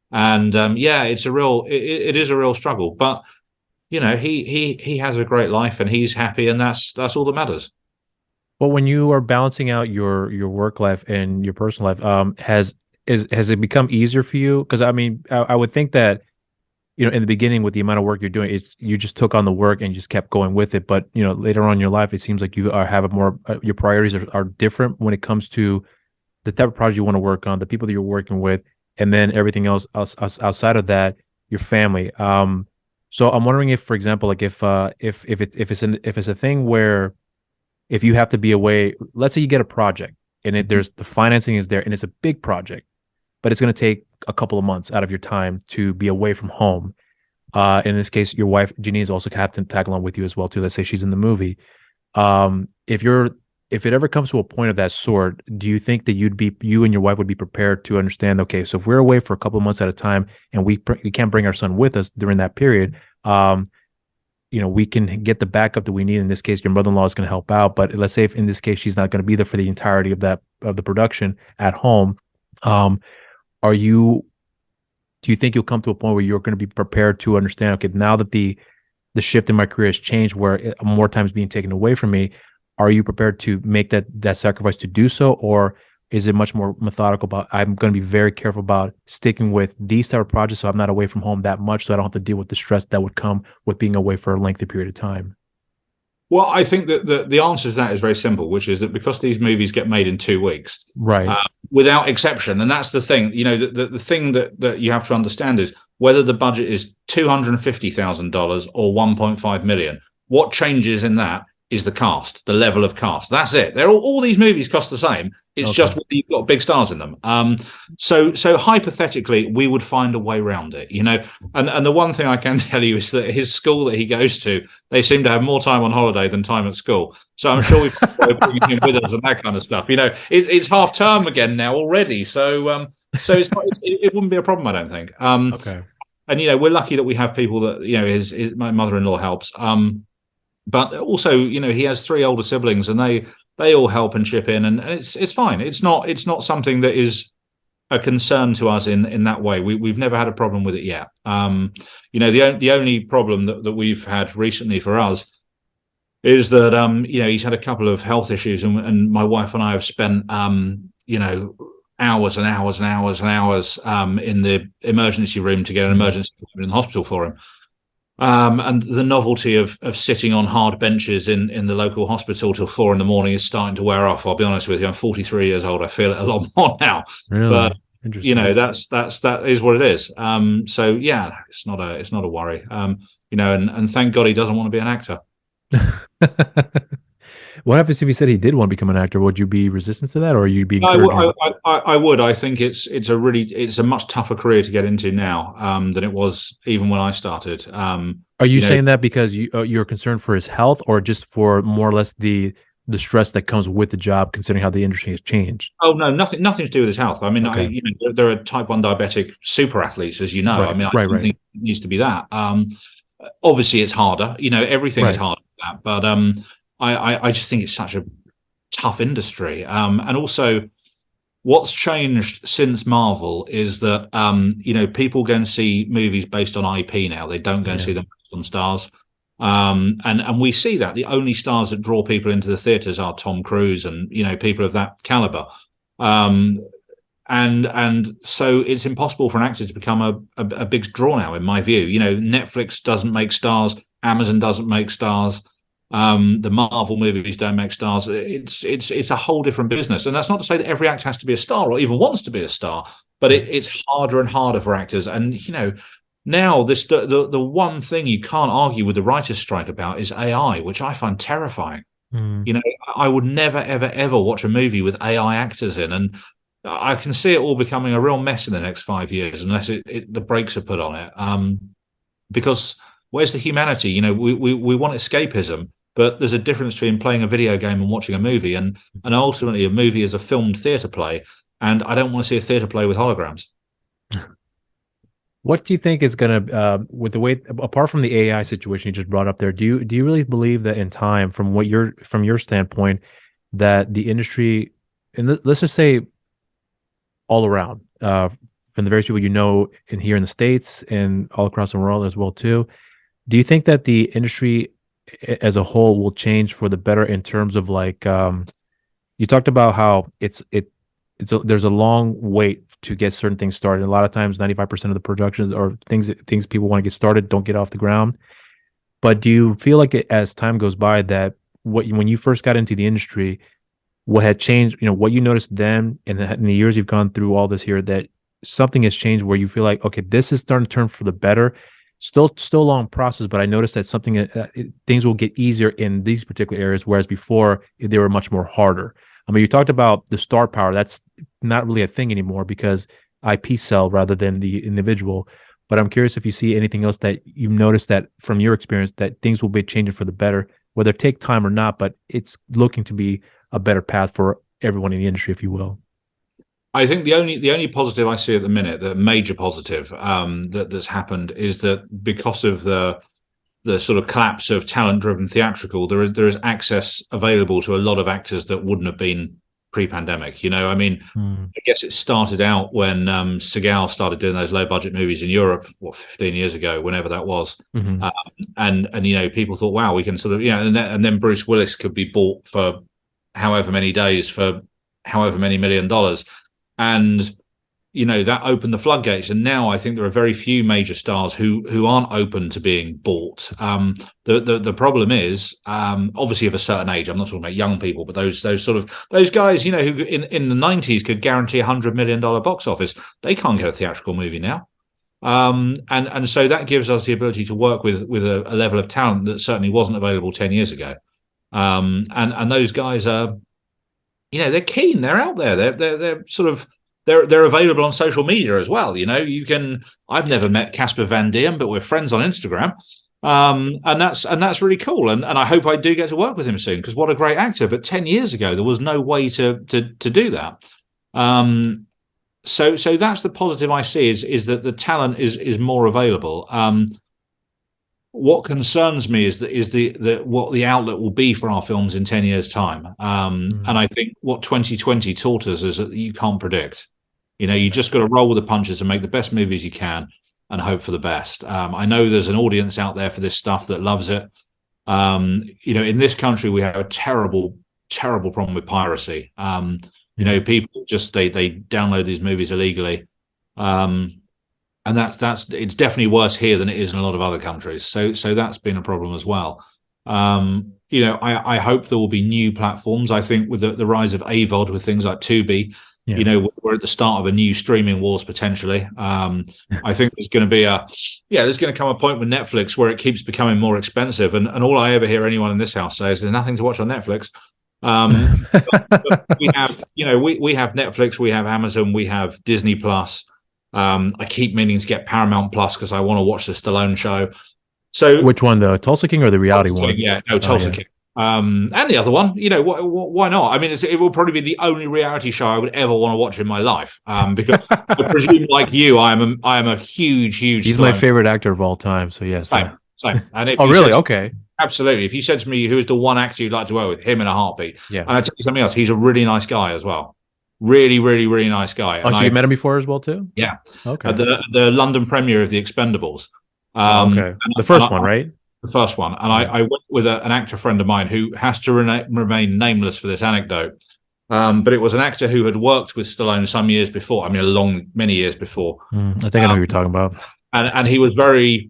And it is a real struggle, but he has a great life and he's happy, and that's all that matters. Well, when you are balancing out your work life and your personal life, has it become easier for you? Because I would think that in the beginning, with the amount of work you're doing, you just took on the work and you just kept going with it. But later on in your life, it seems like you have a more your priorities are different when it comes to the type of project you want to work on, the people that you're working with, and then everything else outside of that, your family. So I'm wondering if, for example, like if it's a thing where if you have to be away, let's say you get a project and there's the financing is there and it's a big project, but it's going to take a couple of months out of your time to be away from home. In this case, your wife Jeannie is also have to tag along with you as well too. Let's say she's in the movie. If it ever comes to a point of that sort, do you think that you and your wife would be prepared to understand? Okay, so if we're away for a couple of months at a time and we can't bring our son with us during that period, we can get the backup that we need. In this case, your mother-in-law is going to help out. But let's say if in this case she's not going to be there for the entirety of the production at home, do you think you'll come to a point where you're going to be prepared to understand? Okay, now that the shift in my career has changed, where more time is being taken away from me, are you prepared to make that sacrifice to do so, or is it much more methodical about I'm going to be very careful about sticking with these type of projects so I'm not away from home that much, so I don't have to deal with the stress that would come with being away for a lengthy period of time? Well, I think that the answer to that is very simple, which is that because these movies get made in 2 weeks, right, without exception, and that's the thing. The thing that you have to understand is whether the budget is $250,000 or $1.5 million. What changes in that is the cast, the level of cast. That's it. They're all these movies cost the same. It's just whether you've got big stars in them. So hypothetically, we would find a way around it, And the one thing I can tell you is that his school that he goes to, they seem to have more time on holiday than time at school. So I'm sure we're bringing him with us and that kind of stuff. It's half term again now already. So it wouldn't be a problem, I don't think. Okay. And we're lucky that we have people that my mother-in-law helps. But also, he has 3 older siblings, and they all help and chip in, and it's fine. It's not something that is a concern to us in that way. We've never had a problem with it yet. The only problem that we've had recently for us is that he's had a couple of health issues, and my wife and I have spent hours and hours and hours and hours in the emergency room to get an emergency room in the hospital for him. And the novelty of sitting on hard benches in the local hospital till 4 a.m. is starting to wear off. I'll be honest with you. I'm 43 years old. I feel it a lot more now. Really? But interesting. That is what it is. So yeah, it's not a worry. And thank God he doesn't want to be an actor. What happens if he said he did want to become an actor? Would you be resistant to that, or are you being? I would. I think it's a much tougher career to get into now than it was even when I started. Are you saying that because you're concerned for his health, or just for more or less the stress that comes with the job, considering how the industry has changed? Oh no, nothing to do with his health. I mean, okay. There are type 1 diabetic super athletes, as you know. Right. I mean, I don't think it needs to be that. Obviously, it's harder. Everything is harder than that, but I just think it's such a tough industry. And also, what's changed since Marvel is that people go and see movies based on IP now. They don't go and see them based on stars. And we see that the only stars that draw people into the theaters are Tom Cruise and people of that caliber. And so it's impossible for an actor to become a big draw now, in my view. Netflix doesn't make stars, Amazon doesn't make stars. The Marvel movies don't make stars. It's a whole different business, and that's not to say that every actor has to be a star or even wants to be a star, but it's harder and harder for actors. And now the one thing you can't argue with the writers' strike about is AI, which I find terrifying. I would never ever watch a movie with AI actors in, and I can see it all becoming a real mess in the next 5 years unless the brakes are put on it. Because where's the humanity? We want escapism. But there's a difference between playing a video game and watching a movie, and ultimately a movie is a filmed theatre play, and I don't want to see a theatre play with holograms. What do you think is going to, with the way, apart from the AI situation you just brought up there, do you really believe that in time, from your standpoint, that the industry, and let's just say all around, from the various people in here in the States and all across the world as well too, do you think that the industry as a whole will change for the better in terms of you talked about how there's a long wait to get certain things started. A lot of times 95% of the productions or things people want to get started don't get off the ground. But do you feel like as time goes by that when you first got into the industry, what had changed, what you noticed then and in the years you've gone through all this here, that something has changed where you feel like, okay, this is starting to turn for the better. Still a long process, but I noticed that things will get easier in these particular areas, whereas before they were much more harder. I mean, you talked about the star power. That's not really a thing anymore because IP sell rather than the individual. But I'm curious if you see anything else that you've noticed that from your experience that things will be changing for the better, whether it take time or not, but it's looking to be a better path for everyone in the industry, if you will. I think the only positive I see at the minute, the major positive that's happened, is that because of the sort of collapse of talent-driven theatrical, there is access available to a lot of actors that wouldn't have been pre-pandemic. I mean, I guess it started out when Seagal started doing those low-budget movies in Europe, 15 years ago, whenever that was. Mm-hmm. And people thought, wow, we can sort of, and then Bruce Willis could be bought for however many days for however many $1 million. And that opened the floodgates, and now I think there are very few major stars who aren't open to being bought. The problem is, obviously, of a certain age. I'm not talking about young people, but those guys, who in the 90s could guarantee $100 million box office. They can't get a theatrical movie now, and so that gives us the ability to work with a level of talent that certainly wasn't available 10 years ago. And those guys are, they're keen. They're out there. They're sort of. They're available on social media as well. I've never met Casper Van Diem, but we're friends on Instagram. And that's really cool. And I hope I do get to work with him soon, because what a great actor. But 10 years ago, there was no way to do that. So that's the positive I see is that the talent is more available. What concerns me is what the outlet will be for our films in 10 years' time. And I think what 2020 taught us is that you can't predict. You just got to roll with the punches and make the best movies you can and hope for the best. I know there's an audience out there for this stuff that loves it. In this country, we have a terrible, terrible problem with piracy. People just they download these movies illegally. And it's definitely worse here than it is in a lot of other countries. So that's been a problem as well. I hope there will be new platforms. I think with the rise of AVOD, with things like Tubi, we're at the start of a new streaming wars potentially. I think there's going to be there's going to come a point with Netflix where it keeps becoming more expensive. And all I ever hear anyone in this house say is there's nothing to watch on Netflix. But we have, we have Netflix, we have Amazon, we have Disney Plus. I keep meaning to get Paramount Plus because I want to watch the Stallone show. So which one, the Tulsa King or the reality one? Yeah, no, Tulsa King. And the other one, why not? I mean, it will probably be the only reality show I would ever want to watch in my life. Because I presume, like you, I am a huge. He's my favorite actor of all time. So yes, same. And really? Okay. Absolutely. If you said to me who is the one actor you'd like to work with, him in a heartbeat. Yeah. And I tell you something else, he's a really nice guy as well. Really, really, really nice guy. Oh, so you met him before as well too? Yeah. Okay. At the London premiere of The Expendables. Okay. The first one, right? The first one. And I went with an actor friend of mine who has to remain nameless for this anecdote. But it was an actor who had worked with Stallone some years before. I mean, many years before. I think I know who you're talking about. And he was very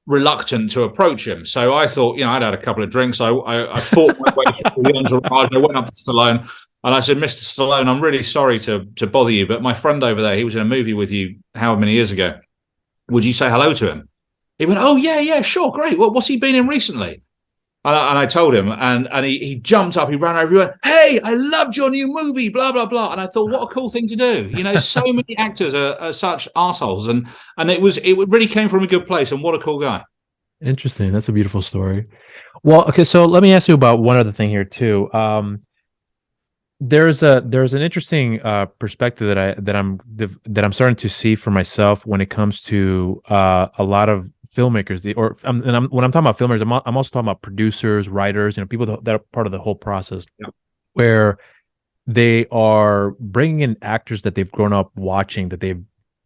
reluctant to approach him. So I thought, I'd had a couple of drinks. I fought my way through the entourage. I went up to Stallone and I said, Mr. Stallone, I'm really sorry to bother you, but my friend over there, he was in a movie with you however many years ago. Would you say hello to him? He went, oh, yeah, sure, great. What's he been in recently? And I told him, and he jumped up, he ran over, he went, hey, I loved your new movie, blah, blah, blah. And I thought, what a cool thing to do. So many actors are such assholes. And it really came from a good place, and what a cool guy. Interesting. That's a beautiful story. Well, okay, so let me ask you about one other thing here too. There's an interesting perspective that I'm starting to see for myself when it comes to a lot of filmmakers. When I'm talking about filmmakers, I'm also talking about producers, writers, people that are part of the whole process, where they are bringing in actors that they've grown up watching, that they've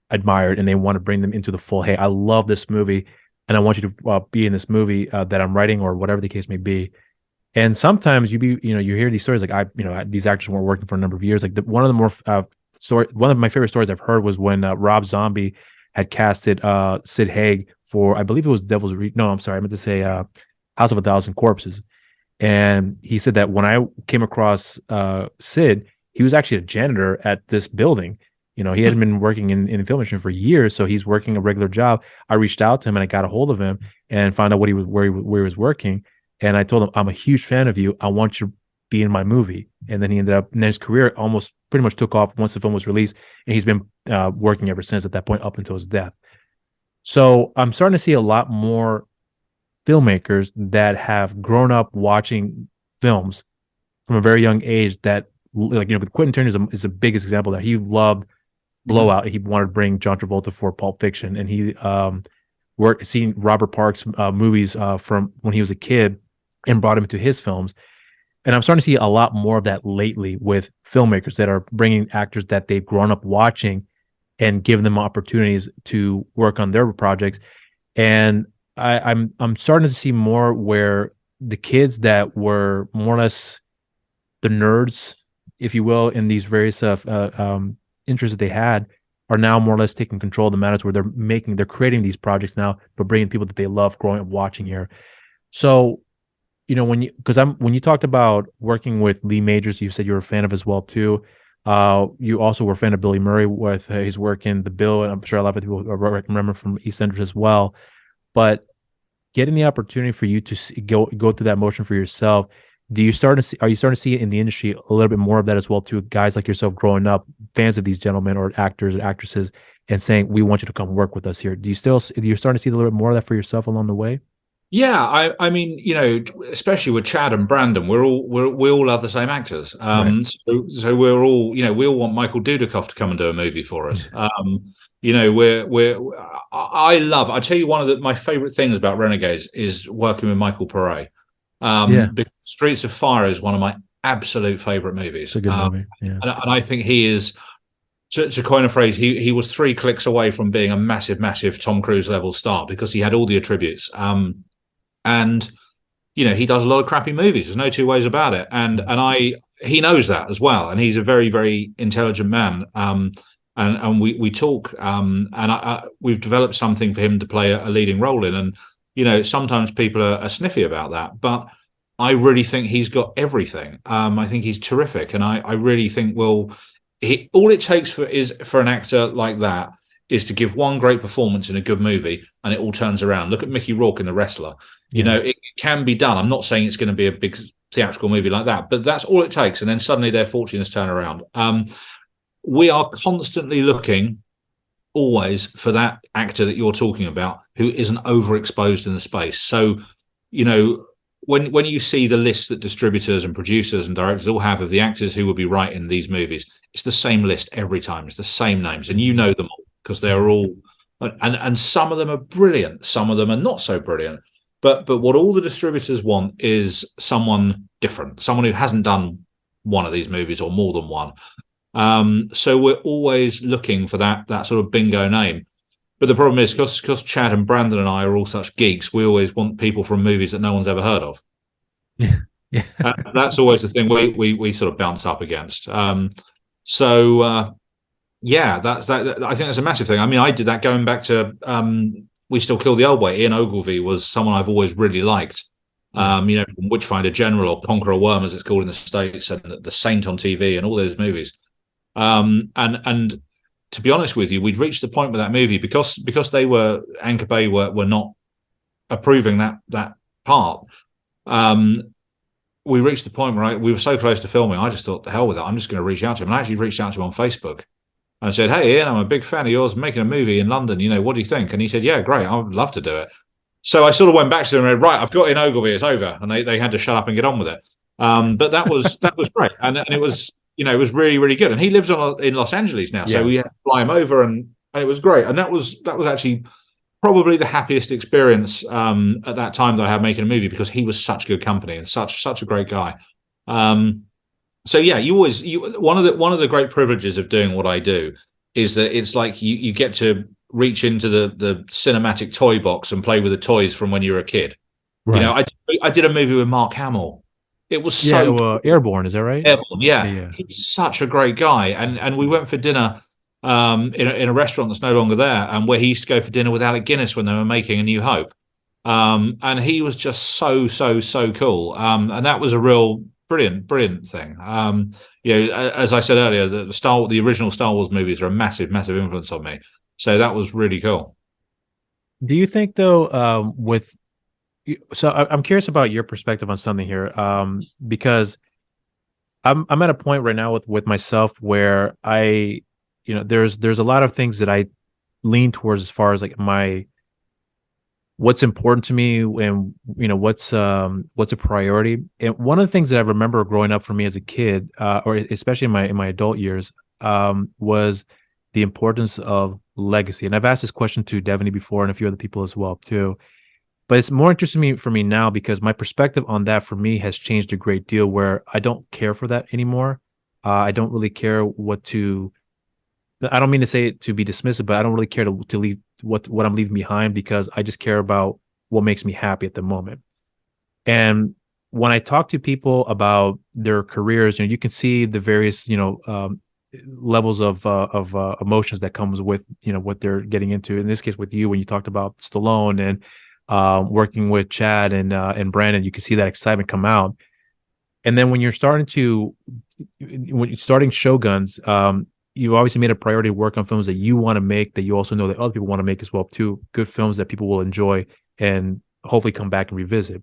admired, and they want to bring them into the full. Hey, I love this movie, and I want you to be in this movie that I'm writing, or whatever the case may be. And sometimes you hear these stories like these actors weren't working for a number of years. Like one of my favorite stories I've heard was when Rob Zombie had casted Sid Haig for, I believe it was House of a Thousand Corpses, And he said that when I came across Sid, he was actually a janitor at this building. You know, he had been working in the film industry for years, so he's working a regular job. I reached out to him and I got a hold of him and found out where he was working. And I told him, I'm a huge fan of you. I want you to be in my movie. And then he ended up, and his career almost pretty much took off once the film was released. And he's been working ever since at that point up until his death. So I'm starting to see a lot more filmmakers that have grown up watching films from a very young age that, like, you know, Quentin Tarantino is the biggest example that he loved Blowout. He wanted to bring John Travolta for Pulp Fiction, and he seen Robert Parks movies from when he was a kid and brought him into his films. And I'm starting to see a lot more of that lately with filmmakers that are bringing actors that they've grown up watching and giving them opportunities to work on their projects. And I'm starting to see more where the kids that were more or less the nerds, if you will, in these various interests that they had, are now more or less taking control of the matters where they're creating these projects now, but bringing people that they love growing up watching here. So, you know, when you talked about working with Lee Majors, you said you were a fan of as well too. You also were a fan of Billy Murray with his work in The Bill, and I'm sure a lot of people remember from EastEnders as well. But getting the opportunity for you to go through that motion for yourself, are you starting to see it in the industry a little bit more of that as well too? Guys like yourself growing up, fans of these gentlemen or actors and actresses, and saying, we want you to come work with us here. You're starting to see a little bit more of that for yourself along the way? Yeah, I mean, you know, especially with Chad and Brandon, we all love the same actors. Right. So we're all, you know, we all want Michael Dudikoff to come and do a movie for us. You know, I tell you, one of my favorite things about Renegades is working with Michael Pare. Because Streets of Fire is one of my absolute favorite movies. It's a good movie. Yeah. And I think he is, to coin a phrase, he was 3 clicks away from being a massive Tom Cruise level star because he had all the attributes. And you know, he does a lot of crappy movies. There's no two ways about it. And he knows that as well. And he's a very, very intelligent man. And we talk, and we've developed something for him to play a leading role in. And you know, sometimes people are sniffy about that, but I really think he's got everything. I think he's terrific, and I really think all it takes for an actor like that is to give one great performance in a good movie, and it all turns around. Look at Mickey Rourke in The Wrestler. You know, it can be done. I'm not saying it's going to be a big theatrical movie like that, but that's all it takes, and then suddenly their fortunes turn around. We are constantly looking, always, for that actor that you're talking about who isn't overexposed in the space. So, you know, when you see the list that distributors and producers and directors all have of the actors who will be right in these movies, it's the same list every time. It's the same names, and you know them all because they're all, and some of them are brilliant, some of them are not so brilliant. But what all the distributors want is someone different, someone who hasn't done one of these movies or more than one. So we're always looking for that sort of bingo name. But the problem is, because Chad and Brandon and I are all such geeks, we always want people from movies that no one's ever heard of. Yeah. That's always the thing we sort of bounce up against. Yeah, that I think that's a massive thing. I mean, I did that going back to We Still Kill the Old Way. Ian Ogilvy was someone I've always really liked. You know, from Witchfinder General or Conquer a Worm, as it's called in the States, and The Saint on TV, and all those movies. And to be honest with you, we'd reached the point with that movie because they were, Anchor Bay were not approving that part. We reached the point where we were so close to filming, I just thought, the hell with it, I'm just going to reach out to him. And I actually reached out to him on Facebook and I said, hey, Ian, I'm a big fan of yours, making a movie in London. You know, what do you think? And he said, yeah, great, I would love to do it. So I sort of went back to them and said, right, I've got Ian Ogilvy, it's over. And they had to shut up and get on with it. But that was great. And it was, you know, it was really, really good. And he lives in Los Angeles now. So we had to fly him over and it was great. And that was actually probably the happiest experience at that time that I had making a movie, because he was such good company and such a great guy. So yeah, one of the great privileges of doing what I do is that it's like you get to reach into the cinematic toy box and play with the toys from when you were a kid. Right. You know, I did a movie with Mark Hamill. It was Airborne, is that right? Airborne, yeah. He's such a great guy, and we went for dinner in a restaurant that's no longer there, and where he used to go for dinner with Alec Guinness when they were making A New Hope. And he was just so cool. And that was a real brilliant thing. As I said earlier, the original Star Wars movies are a massive influence on me. So that was really cool. Do you think though, I'm curious about your perspective on something here, because I'm at a point right now with myself where there's a lot of things that I lean towards as far as like what's important to me, and what's a priority. And one of the things that I remember growing up for me as a kid, or especially in my adult years, was the importance of legacy. And I've asked this question to Devaney before and a few other people as well too. But it's more interesting for me now because my perspective on that for me has changed a great deal, where I don't care for that anymore. I don't really care I don't mean to say it to be dismissive, but I don't really care to leave what I'm leaving behind, because I just care about what makes me happy at the moment. And when I talk to people about their careers, you can see the various, levels of emotions that comes with, what they're getting into. In this case, with you, when you talked about Stallone and working with Chad and Brandon, you can see that excitement come out. And then when you're starting Shoguns, you obviously made a priority to work on films that you want to make, that you also know that other people want to make as well too. Good films that people will enjoy and hopefully come back and revisit.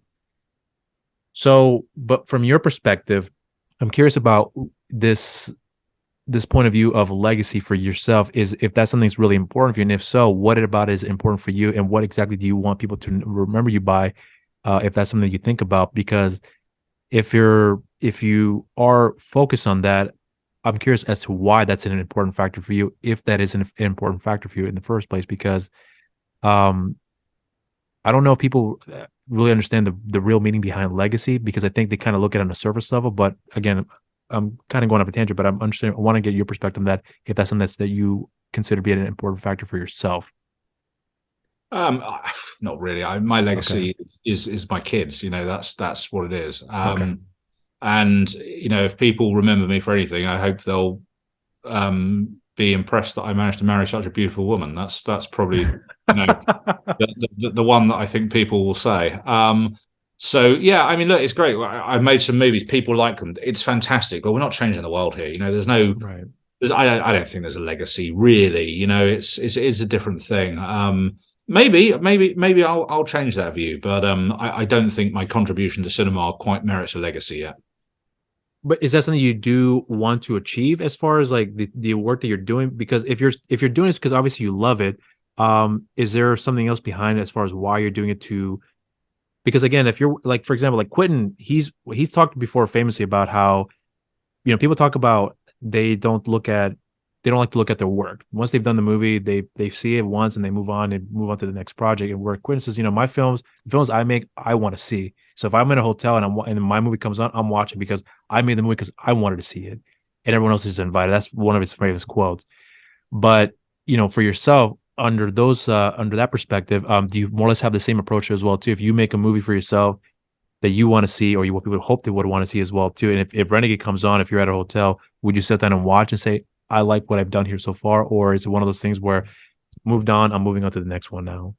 So, but from your perspective, I'm curious about this point of view of legacy for yourself, is if that's something that's really important for you, and if so, what about it is important for you, and what exactly do you want people to remember you by, if that's something you think about? Because if you are focused on that, I'm curious as to why that's an important factor for you, if that is an important factor for you in the first place. Because I don't know if people really understand the real meaning behind legacy, because I think they kind of look at it on a surface level. But again, I'm kind of going off a tangent, but I want to get your perspective on that, if that's something that you consider be an important factor for yourself. Not really. My legacy is my kids. That's what it is. Okay. And if people remember me for anything, I hope they'll be impressed that I managed to marry such a beautiful woman. That's probably the one that I think people will say. So yeah, I mean, look, it's great. I've made some movies. People like them. It's fantastic. But we're not changing the world here. There's no. Right. I don't think there's a legacy really. It's a different thing. Maybe I'll change that view, but I don't think my contribution to cinema quite merits a legacy yet. But is that something you do want to achieve as far as like the work that you're doing? Because if you're doing it because obviously you love it, is there something else behind it as far as why you're doing it to? Because again, if you're like, for example, like Quentin, he's talked before famously about how, people talk about they don't like to look at their work. Once they've done the movie, they see it once and they move on to the next project. And where Quentin says, my films I make, I want to see. So if I'm in a hotel and my movie comes on, I'm watching because I made the movie because I wanted to see it, and everyone else is invited. That's one of his famous quotes. But for yourself, under that perspective, do you more or less have the same approach as well too? If you make a movie for yourself that you want to see, or what people hope they would want to see as well too, and if Renegade comes on, if you're at a hotel, would you sit down and watch and say, I like what I've done here so far? Or is it one of those things where moved on, I'm moving on to the next one now?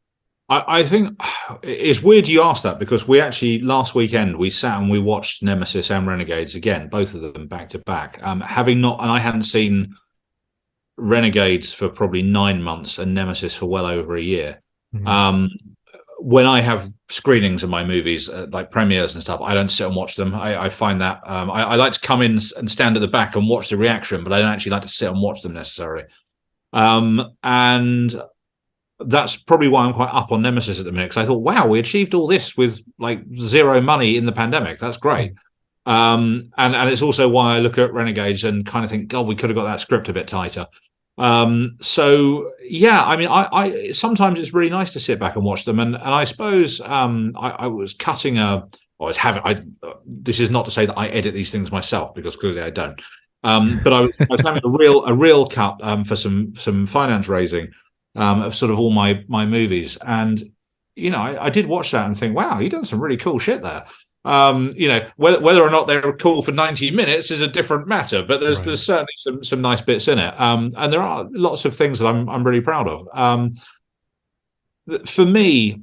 I think it's weird you asked that, because we actually last weekend we sat and we watched Nemesis and Renegades again, both of them back to back. I hadn't seen Renegades for probably 9 months and Nemesis for well over a year. Mm-hmm. When I have screenings of my movies, like premieres and stuff, I don't sit and watch them. I find that I like to come in and stand at the back and watch the reaction, but I don't actually like to sit and watch them necessarily. And that's probably why I'm quite up on Nemesis at the minute, because I thought, wow, we achieved all this with like zero money in the pandemic. That's great. And it's also why I look at Renegades and kind of think, God, we could have got that script a bit tighter. So yeah, I mean, I sometimes it's really nice to sit back and watch them, and I suppose I was cutting this is not to say that I edit these things myself, because clearly I don't. But I was having a real cut for some finance raising of sort of all my movies, and I did watch that and think, wow, you've done some really cool shit there. Whether or not they're cool for 90 minutes is a different matter, but there's certainly some nice bits in it, and there are lots of things that I'm really proud of. For me,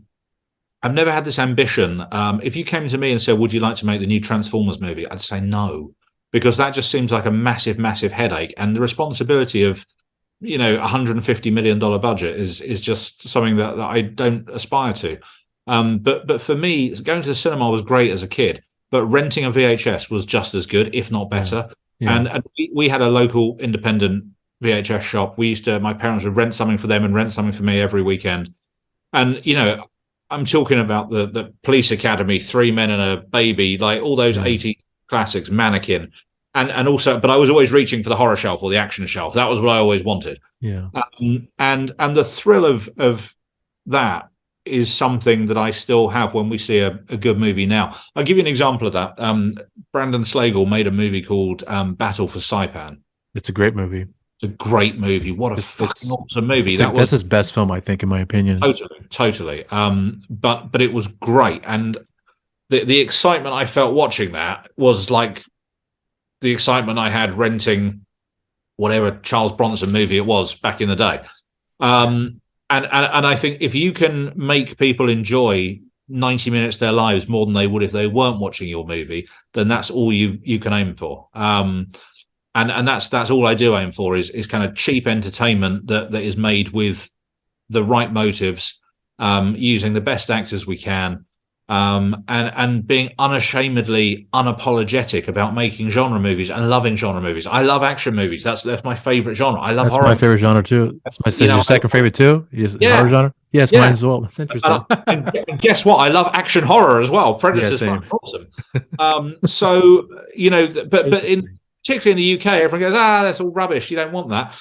I've never had this ambition. If you came to me and said, "Would you like to make the new Transformers movie?" I'd say no, because that just seems like a massive, massive headache, and the responsibility of $150 million budget is just something that I don't aspire to. But for me, going to the cinema was great as a kid, but renting a VHS was just as good, if not better. Yeah. And we had a local independent VHS shop. My parents would rent something for them and rent something for me every weekend. And I'm talking about the Police Academy, Three Men and a Baby, like all those 80 classics, Mannequin. And also, but I was always reaching for the horror shelf or the action shelf. That was what I always wanted. Yeah. And the thrill of that is something that I still have when we see a good movie now. I'll give you an example of that. Brandon Slagle made a movie called Battle for Saipan. It's a great movie. It's a great movie. What a fucking awesome movie. That's his best film, I think, in my opinion. Totally. But it was great. And the excitement I felt watching that was like the excitement I had renting whatever Charles Bronson movie it was back in the day. And I think if you can make people enjoy 90 minutes of their lives more than they would if they weren't watching your movie, then that's all you can aim for. And that's all I do aim for is kind of cheap entertainment that is made with the right motives, using the best actors we can, and being unashamedly unapologetic about making genre movies and loving genre movies. I love action movies. That's my favorite genre. I love horror. That's my favorite genre too. That's your second favorite too? Horror genre? Yes, mine as well. That's interesting. And guess what? I love action horror as well. Predator's fucking awesome. So, but particularly in the UK, everyone goes, that's all rubbish. You don't want that.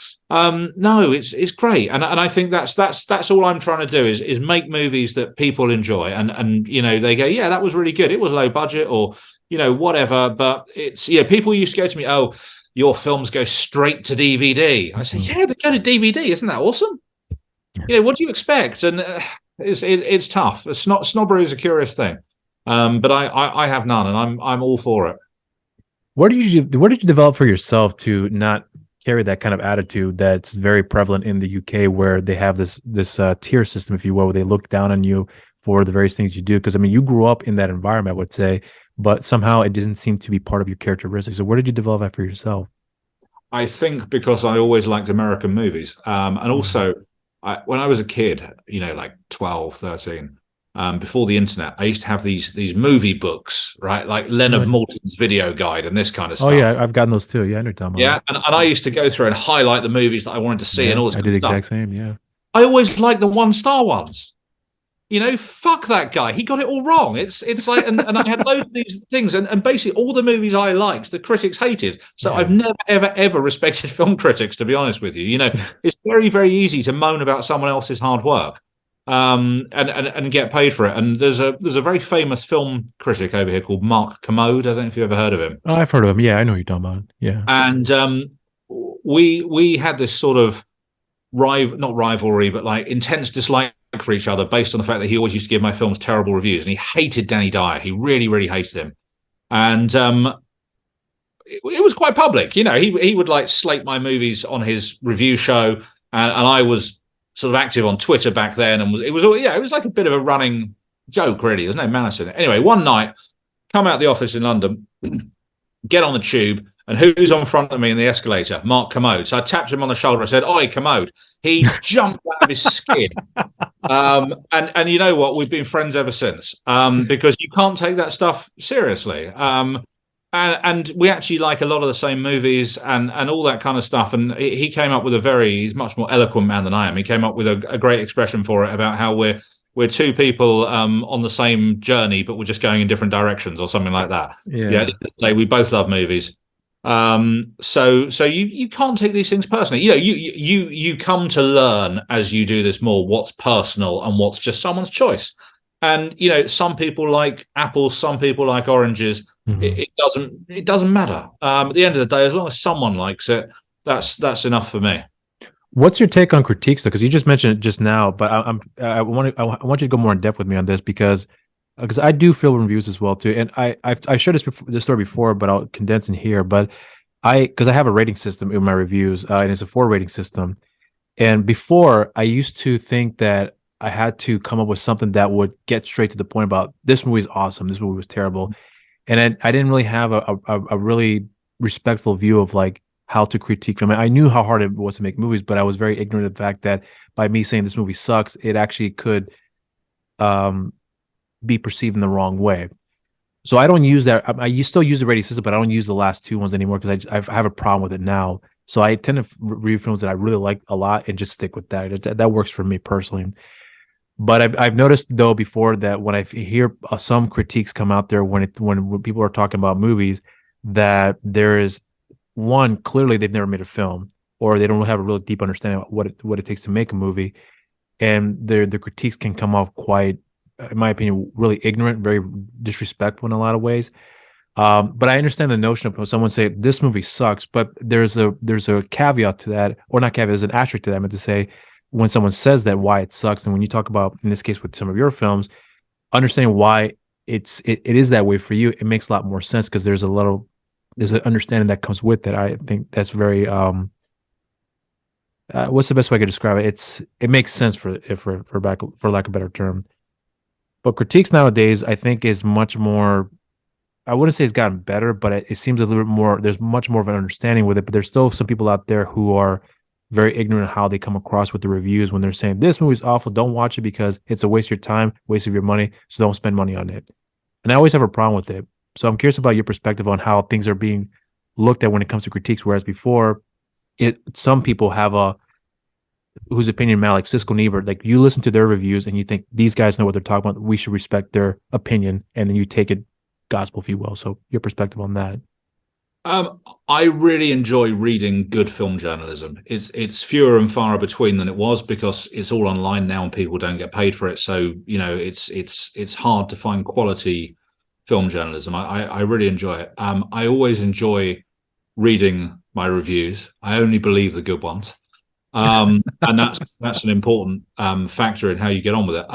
No, it's great. And I think that's all I'm trying to do is make movies that people enjoy. And they go, yeah, that was really good. It was low budget or, whatever. But it's, people used to go to me, oh, your films go straight to DVD. I say, yeah, they go to DVD. Isn't that awesome? What do you expect? And it's tough. Snobbery is a curious thing. But I have none, and I'm all for it. What did you develop for yourself to not carry that kind of attitude that's very prevalent in the UK, where they have this tier system, if you will, where they look down on you for the various things you do? Because you grew up in that environment, I would say, but somehow it didn't seem to be part of your characteristics. So where did you develop that for yourself? I think because I always liked American movies, and also when I was a kid, like 12, 13. Before the internet, I used to have these movie books, right? Like Leonard Maltin's Video Guide and this kind of stuff. Oh yeah, I've gotten those too. Yeah, I know Tom. Yeah, and I used to go through and highlight the movies that I wanted to see and all this. I did the exact same. Yeah, I always liked the 1-star ones. Fuck that guy. He got it all wrong. It's like, and I had loads of these things, and basically all the movies I liked, the critics hated. So I've never, ever respected film critics, to be honest with you. It's very, very easy to moan about someone else's hard work. And get paid for it. And there's a very famous film critic over here called Mark Kermode. I don't know if you've ever heard of him. Oh, I've heard of him. Yeah, I know who you're talking about. Yeah. And we had this sort of not rivalry, but like intense dislike for each other based on the fact that he always used to give my films terrible reviews, and he hated Danny Dyer. He really, really hated him. And it was quite public. He would like slate my movies on his review show, and I was sort of active on Twitter back then, and it was like a bit of a running joke, really. There's no malice in it. Anyway, one night, come out the office in London, get on the tube, and who's on front of me in the escalator? Mark Kermode. So I tapped him on the shoulder. I said, "Oi, Kermode." He jumped out of his skin. And you know what? We've been friends ever since, because you can't take that stuff seriously. And we actually like a lot of the same movies and all that kind of stuff. And he came up with he's much more eloquent man than I am. He came up with a great expression for it about how we're two people on the same journey, but we're just going in different directions or something like that. Yeah. Like we both love movies. So you can't take these things personally. You come to learn as you do this more what's personal and what's just someone's choice. And some people like apples, some people like oranges. Mm-hmm. It doesn't matter. At the end of the day, as long as someone likes it, that's enough for me. What's your take on critiques, though? Because you just mentioned it just now, but I want you to go more in depth with me on this because I do film reviews as well too, and I've shared this story before, but I'll condense in here. But because I have a rating system in my reviews, and it's a 4 rating system, and before I used to think that I had to come up with something that would get straight to the point about this movie is awesome, this movie was terrible, and then I didn't really have a really respectful view of like how to critique film. I knew how hard it was to make movies, but I was very ignorant of the fact that by me saying this movie sucks, it actually could be perceived in the wrong way. So I don't use that. I still use the rating system, but I don't use the last two ones anymore because I have a problem with it now. So I tend to review films that I really like a lot and just stick with that. That works for me personally. But I've noticed though before that when I hear some critiques come out there when people are talking about movies, that there is one, clearly they've never made a film, or they don't have a real deep understanding of what it takes to make a movie, and the critiques can come off quite, in my opinion, really ignorant, very disrespectful in a lot of ways. But I understand the notion of someone say this movie sucks, but there's a caveat to that, or not caveat, there's an asterisk to that. I meant to say, when someone says that why it sucks, and when you talk about, in this case with some of your films, understanding why it is that way for you, it makes a lot more sense because there's an understanding that comes with it. I think that's very what's the best way I could describe it? It makes sense for lack of a better term. But critiques nowadays, I think, is much more. I wouldn't say it's gotten better, but it seems a little bit more. There's much more of an understanding with it. But there's still some people out there who are very ignorant of how they come across with the reviews when they're saying this movie's awful. Don't watch it because it's a waste of your time, waste of your money. So don't spend money on it. And I always have a problem with it. So I'm curious about your perspective on how things are being looked at when it comes to critiques. Whereas before, some people have whose opinion matter, like Siskel and Ebert, like you listen to their reviews and you think these guys know what they're talking about. We should respect their opinion, and then you take it gospel, if you will. So your perspective on that. I really enjoy reading good film journalism. It's fewer and far between than it was because it's all online now and people don't get paid for it. So it's hard to find quality film journalism. I really enjoy it. I always enjoy reading my reviews. I only believe the good ones, and that's an important factor in how you get on with it.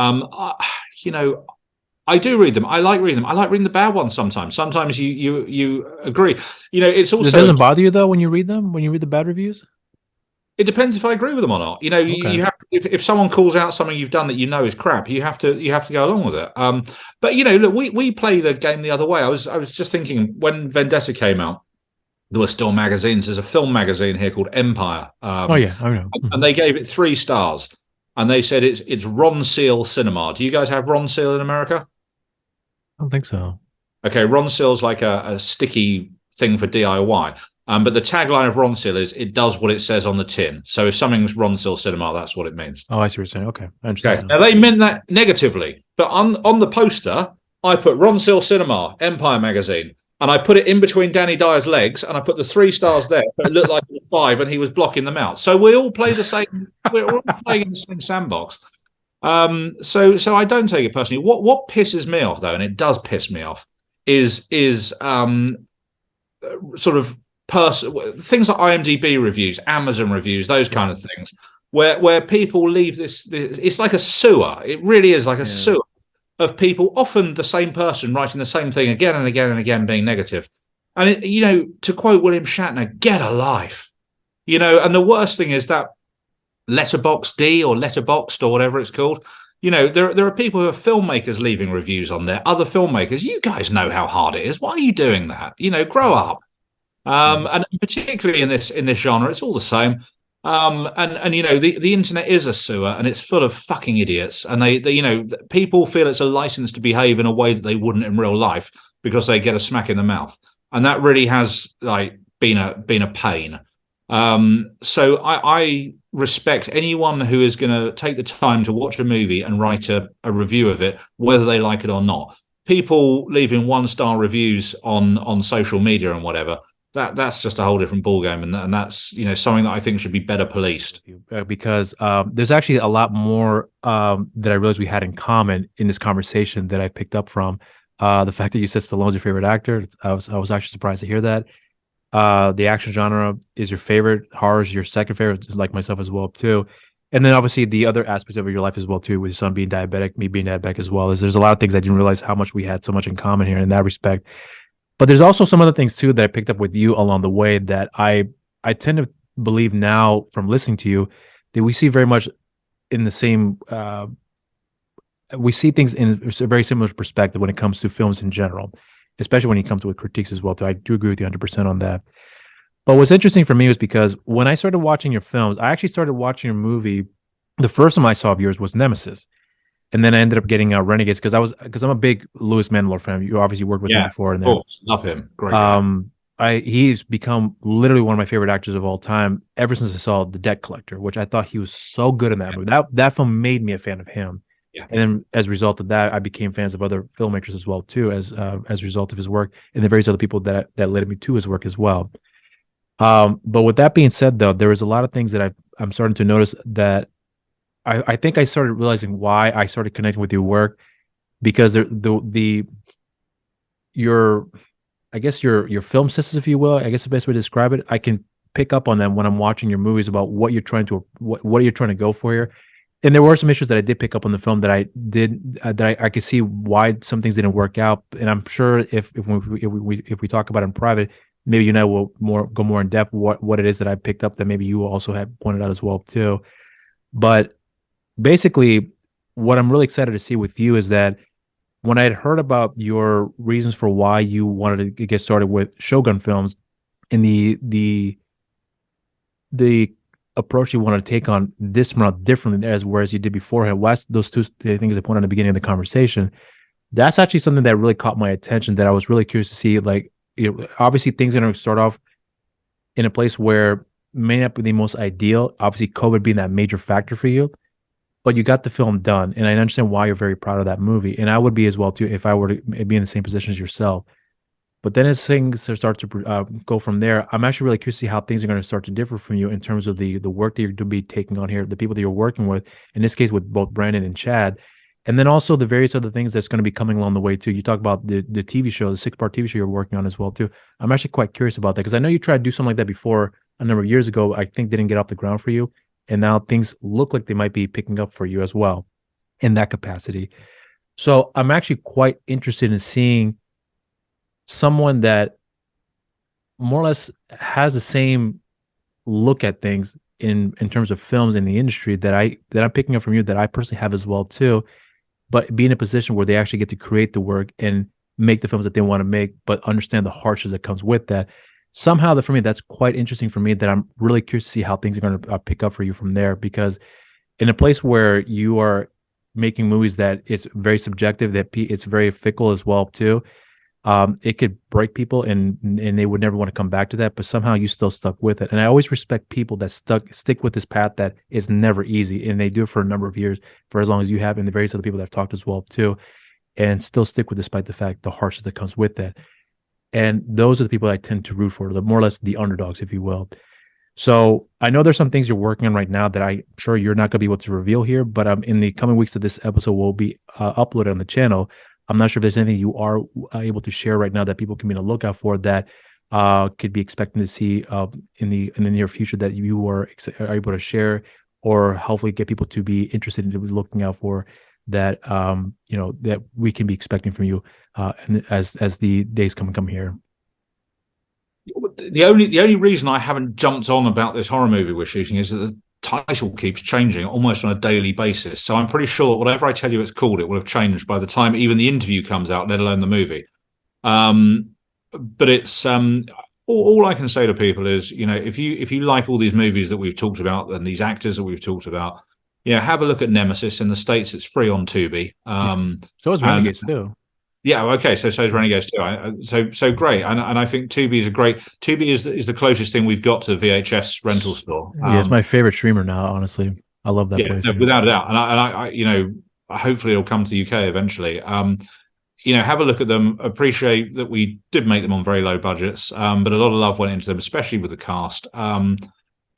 I do read them. I like reading them. I like reading the bad ones sometimes. Sometimes you agree. It's also. It doesn't bother you though when you read them, when you read the bad reviews? It depends if I agree with them or not. Okay. You have if someone calls out something you've done that is crap, you have to go along with it. But look, we play the game the other way. I was just thinking when Vendetta came out, there were still magazines. There's a film magazine here called Empire. Oh yeah, I know. And they gave it 3 stars, and they said it's Ron Seal cinema. Do you guys have Ron Seal in America? I don't think so. Okay, Ron Seal's like a sticky thing for DIY. But the tagline of Ron Seal is it does what it says on the tin. So if something's Ron Seal cinema, that's what it means. Oh, I see what you're saying. Okay, I understand. Okay. Now they meant that negatively, but on the poster, I put Ron Seal cinema, Empire magazine, and I put it in between Danny Dyer's legs, and I put the 3 stars there. So it looked like it was 5, and he was blocking them out. So we all play the same. We're all playing in the same sandbox. So I don't take it personally. What pisses me off though, and it does piss me off, is sort of things like IMDb reviews, Amazon reviews, those kind of things, where people leave this it's like a sewer. It really is like a sewer of people, often the same person writing the same thing again and again and again, being negative. And to quote William Shatner, get a life. And the worst thing is that Letterboxd or Letterboxd or whatever it's called. There are people who are filmmakers leaving reviews on there. Other filmmakers, you guys know how hard it is. Why are you doing that? Grow up. And particularly in this genre, it's all the same. The internet is a sewer, and it's full of fucking idiots. And they people feel it's a license to behave in a way that they wouldn't in real life because they get a smack in the mouth, and that really has been a pain. So I respect anyone who is going to take the time to watch a movie and write a review of it, whether they like it or not. People leaving 1-star reviews on social media and whatever, that's just a whole different ballgame, and that's something that I think should be better policed. Because there's actually a lot more that I realized we had in common in this conversation that I picked up from the fact that you said Stallone's your favorite actor. I was actually surprised to hear that. The action genre is your favorite, horror is your second favorite, like myself as well too. And then obviously the other aspects of your life as well too, with your son being diabetic, me being diabetic as well, is there's a lot of things I didn't realize how much we had so much in common here in that respect. But there's also some other things too that I picked up with you along the way that I tend to believe now from listening to you that we see very much in the same we see things in a very similar perspective when it comes to films in general, especially when it comes with critiques as well. Too. I do agree with you 100% on that. But what's interesting for me was because when I started watching your films, I actually started watching your movie. The first one I saw of yours was Nemesis, and then I ended up getting Renegades because I'm a big Louis Mandylor fan. You obviously worked with him before, and of course, love him, great guy. He's become literally one of my favorite actors of all time ever since I saw The Debt Collector, which I thought he was so good in that movie. That film made me a fan of him. Yeah. And then as a result of that, I became fans of other filmmakers as well too, as a result of his work and the various other people that led me to his work as well. But with that being said, though, there was a lot of things that I'm starting to notice that I think I started realizing why I started connecting with your work, because your film senses, if you will, I guess the best way to describe it, I can pick up on them when I'm watching your movies about what you're trying to go for here. And there were some issues that I did pick up on the film that I could see why some things didn't work out. And I'm sure if we talk about it in private, maybe you and I will go more in depth what it is that I picked up that maybe you also had pointed out as well too. But basically, what I'm really excited to see with you is that when I had heard about your reasons for why you wanted to get started with Shogun Films and the approach you want to take on this amount differently whereas you did beforehand, those two things I pointed out at the beginning of the conversation, that's actually something that really caught my attention, that I was really curious to see. Like, obviously things are going to start off in a place where may not be the most ideal, obviously COVID being that major factor for you, but you got the film done, and I understand why you're very proud of that movie, and I would be as well too if I were to be in the same position as yourself. But then as things start to go from there, I'm actually really curious to see how things are going to start to differ from you in terms of the work that you're going to be taking on here, the people that you're working with, in this case with both Brandon and Chad, and then also the various other things that's going to be coming along the way too. You talk about the TV show, the 6-part TV show you're working on as well too. I'm actually quite curious about that because I know you tried to do something like that before a number of years ago. I think didn't get off the ground for you, and now things look like they might be picking up for you as well in that capacity. So I'm actually quite interested in seeing someone that more or less has the same look at things in terms of films in the industry that I'm picking up from you, that I personally have as well too, but be in a position where they actually get to create the work and make the films that they want to make, but understand the harshness that comes with that. Somehow, for me, that's quite interesting for me, that I'm really curious to see how things are going to pick up for you from there, because in a place where you are making movies that it's very subjective, that it's very fickle as well too, it could break people and they would never want to come back to that, but somehow you still stuck with it. And I always respect people that stick with this path that is never easy, and they do it for a number of years, for as long as you have, and the various other people that I've talked as well too, and still stick with, despite the fact the harshness that comes with that. And those are the people I tend to root for, the more or less the underdogs, if you will. So I know there's some things you're working on right now that I'm sure you're not going to be able to reveal here, but in the coming weeks that this episode will be uploaded on the channel, I'm not sure if there's anything you are able to share right now that people can be on the lookout for, that could be expecting to see in the near future, that you are able to share, or hopefully get people to be interested in looking out for, that that we can be expecting from you and as the days come here. The only reason I haven't jumped on about this horror movie we're shooting is that the title keeps changing almost on a daily basis. So I'm pretty sure whatever I tell you it's called, it will have changed by the time even the interview comes out, let alone the movie. But it's all I can say to people is, if you like all these movies that we've talked about and these actors that we've talked about, have a look at Nemesis. In the States, it's free on Tubi. So is Renegades too. Yeah, okay. So is Renegades too. So great, and I think Tubi is Tubi is the closest thing we've got to VHS rental store. Yeah, it's my favorite streamer now. Honestly, I love that place. No, without a doubt. And I hopefully it'll come to the UK eventually. Have a look at them. Appreciate that we did make them on very low budgets, but a lot of love went into them, especially with the cast. And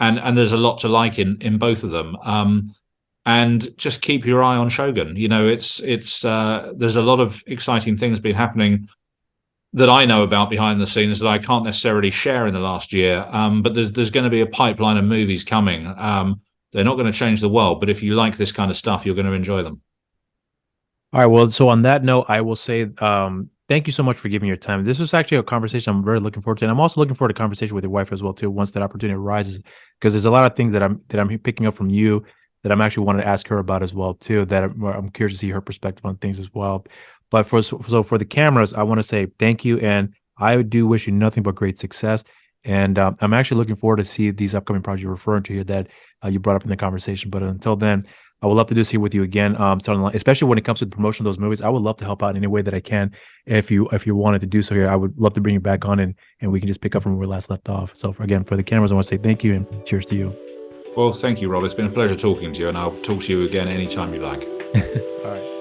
there's a lot to like in both of them. And just keep your eye on Shogun. It's there's a lot of exciting things been happening that I know about behind the scenes that I can't necessarily share in the last year. But there's going to be a pipeline of movies coming. They're not going to change the world, but if you like this kind of stuff, you're going to enjoy them. All right. Well, so on that note, I will say thank you so much for giving your time. This was actually a conversation I'm very looking forward to, and I'm also looking forward to a conversation with your wife as well too, once that opportunity arises, because there's a lot of things that I'm picking up from you that I'm actually wanting to ask her about as well too. That I'm curious to see her perspective on things as well. But for the cameras, I want to say thank you, and I do wish you nothing but great success. And I'm actually looking forward to see these upcoming projects you're referring to here that you brought up in the conversation. But until then, I would love to do this here with you again, especially when it comes to the promotion of those movies. I would love to help out in any way that I can. If you wanted to do so here, I would love to bring you back on, and we can just pick up from where we last left off. So for the cameras, I want to say thank you and cheers to you. Well, thank you, Rob. It's been a pleasure talking to you, and I'll talk to you again anytime you like. All right.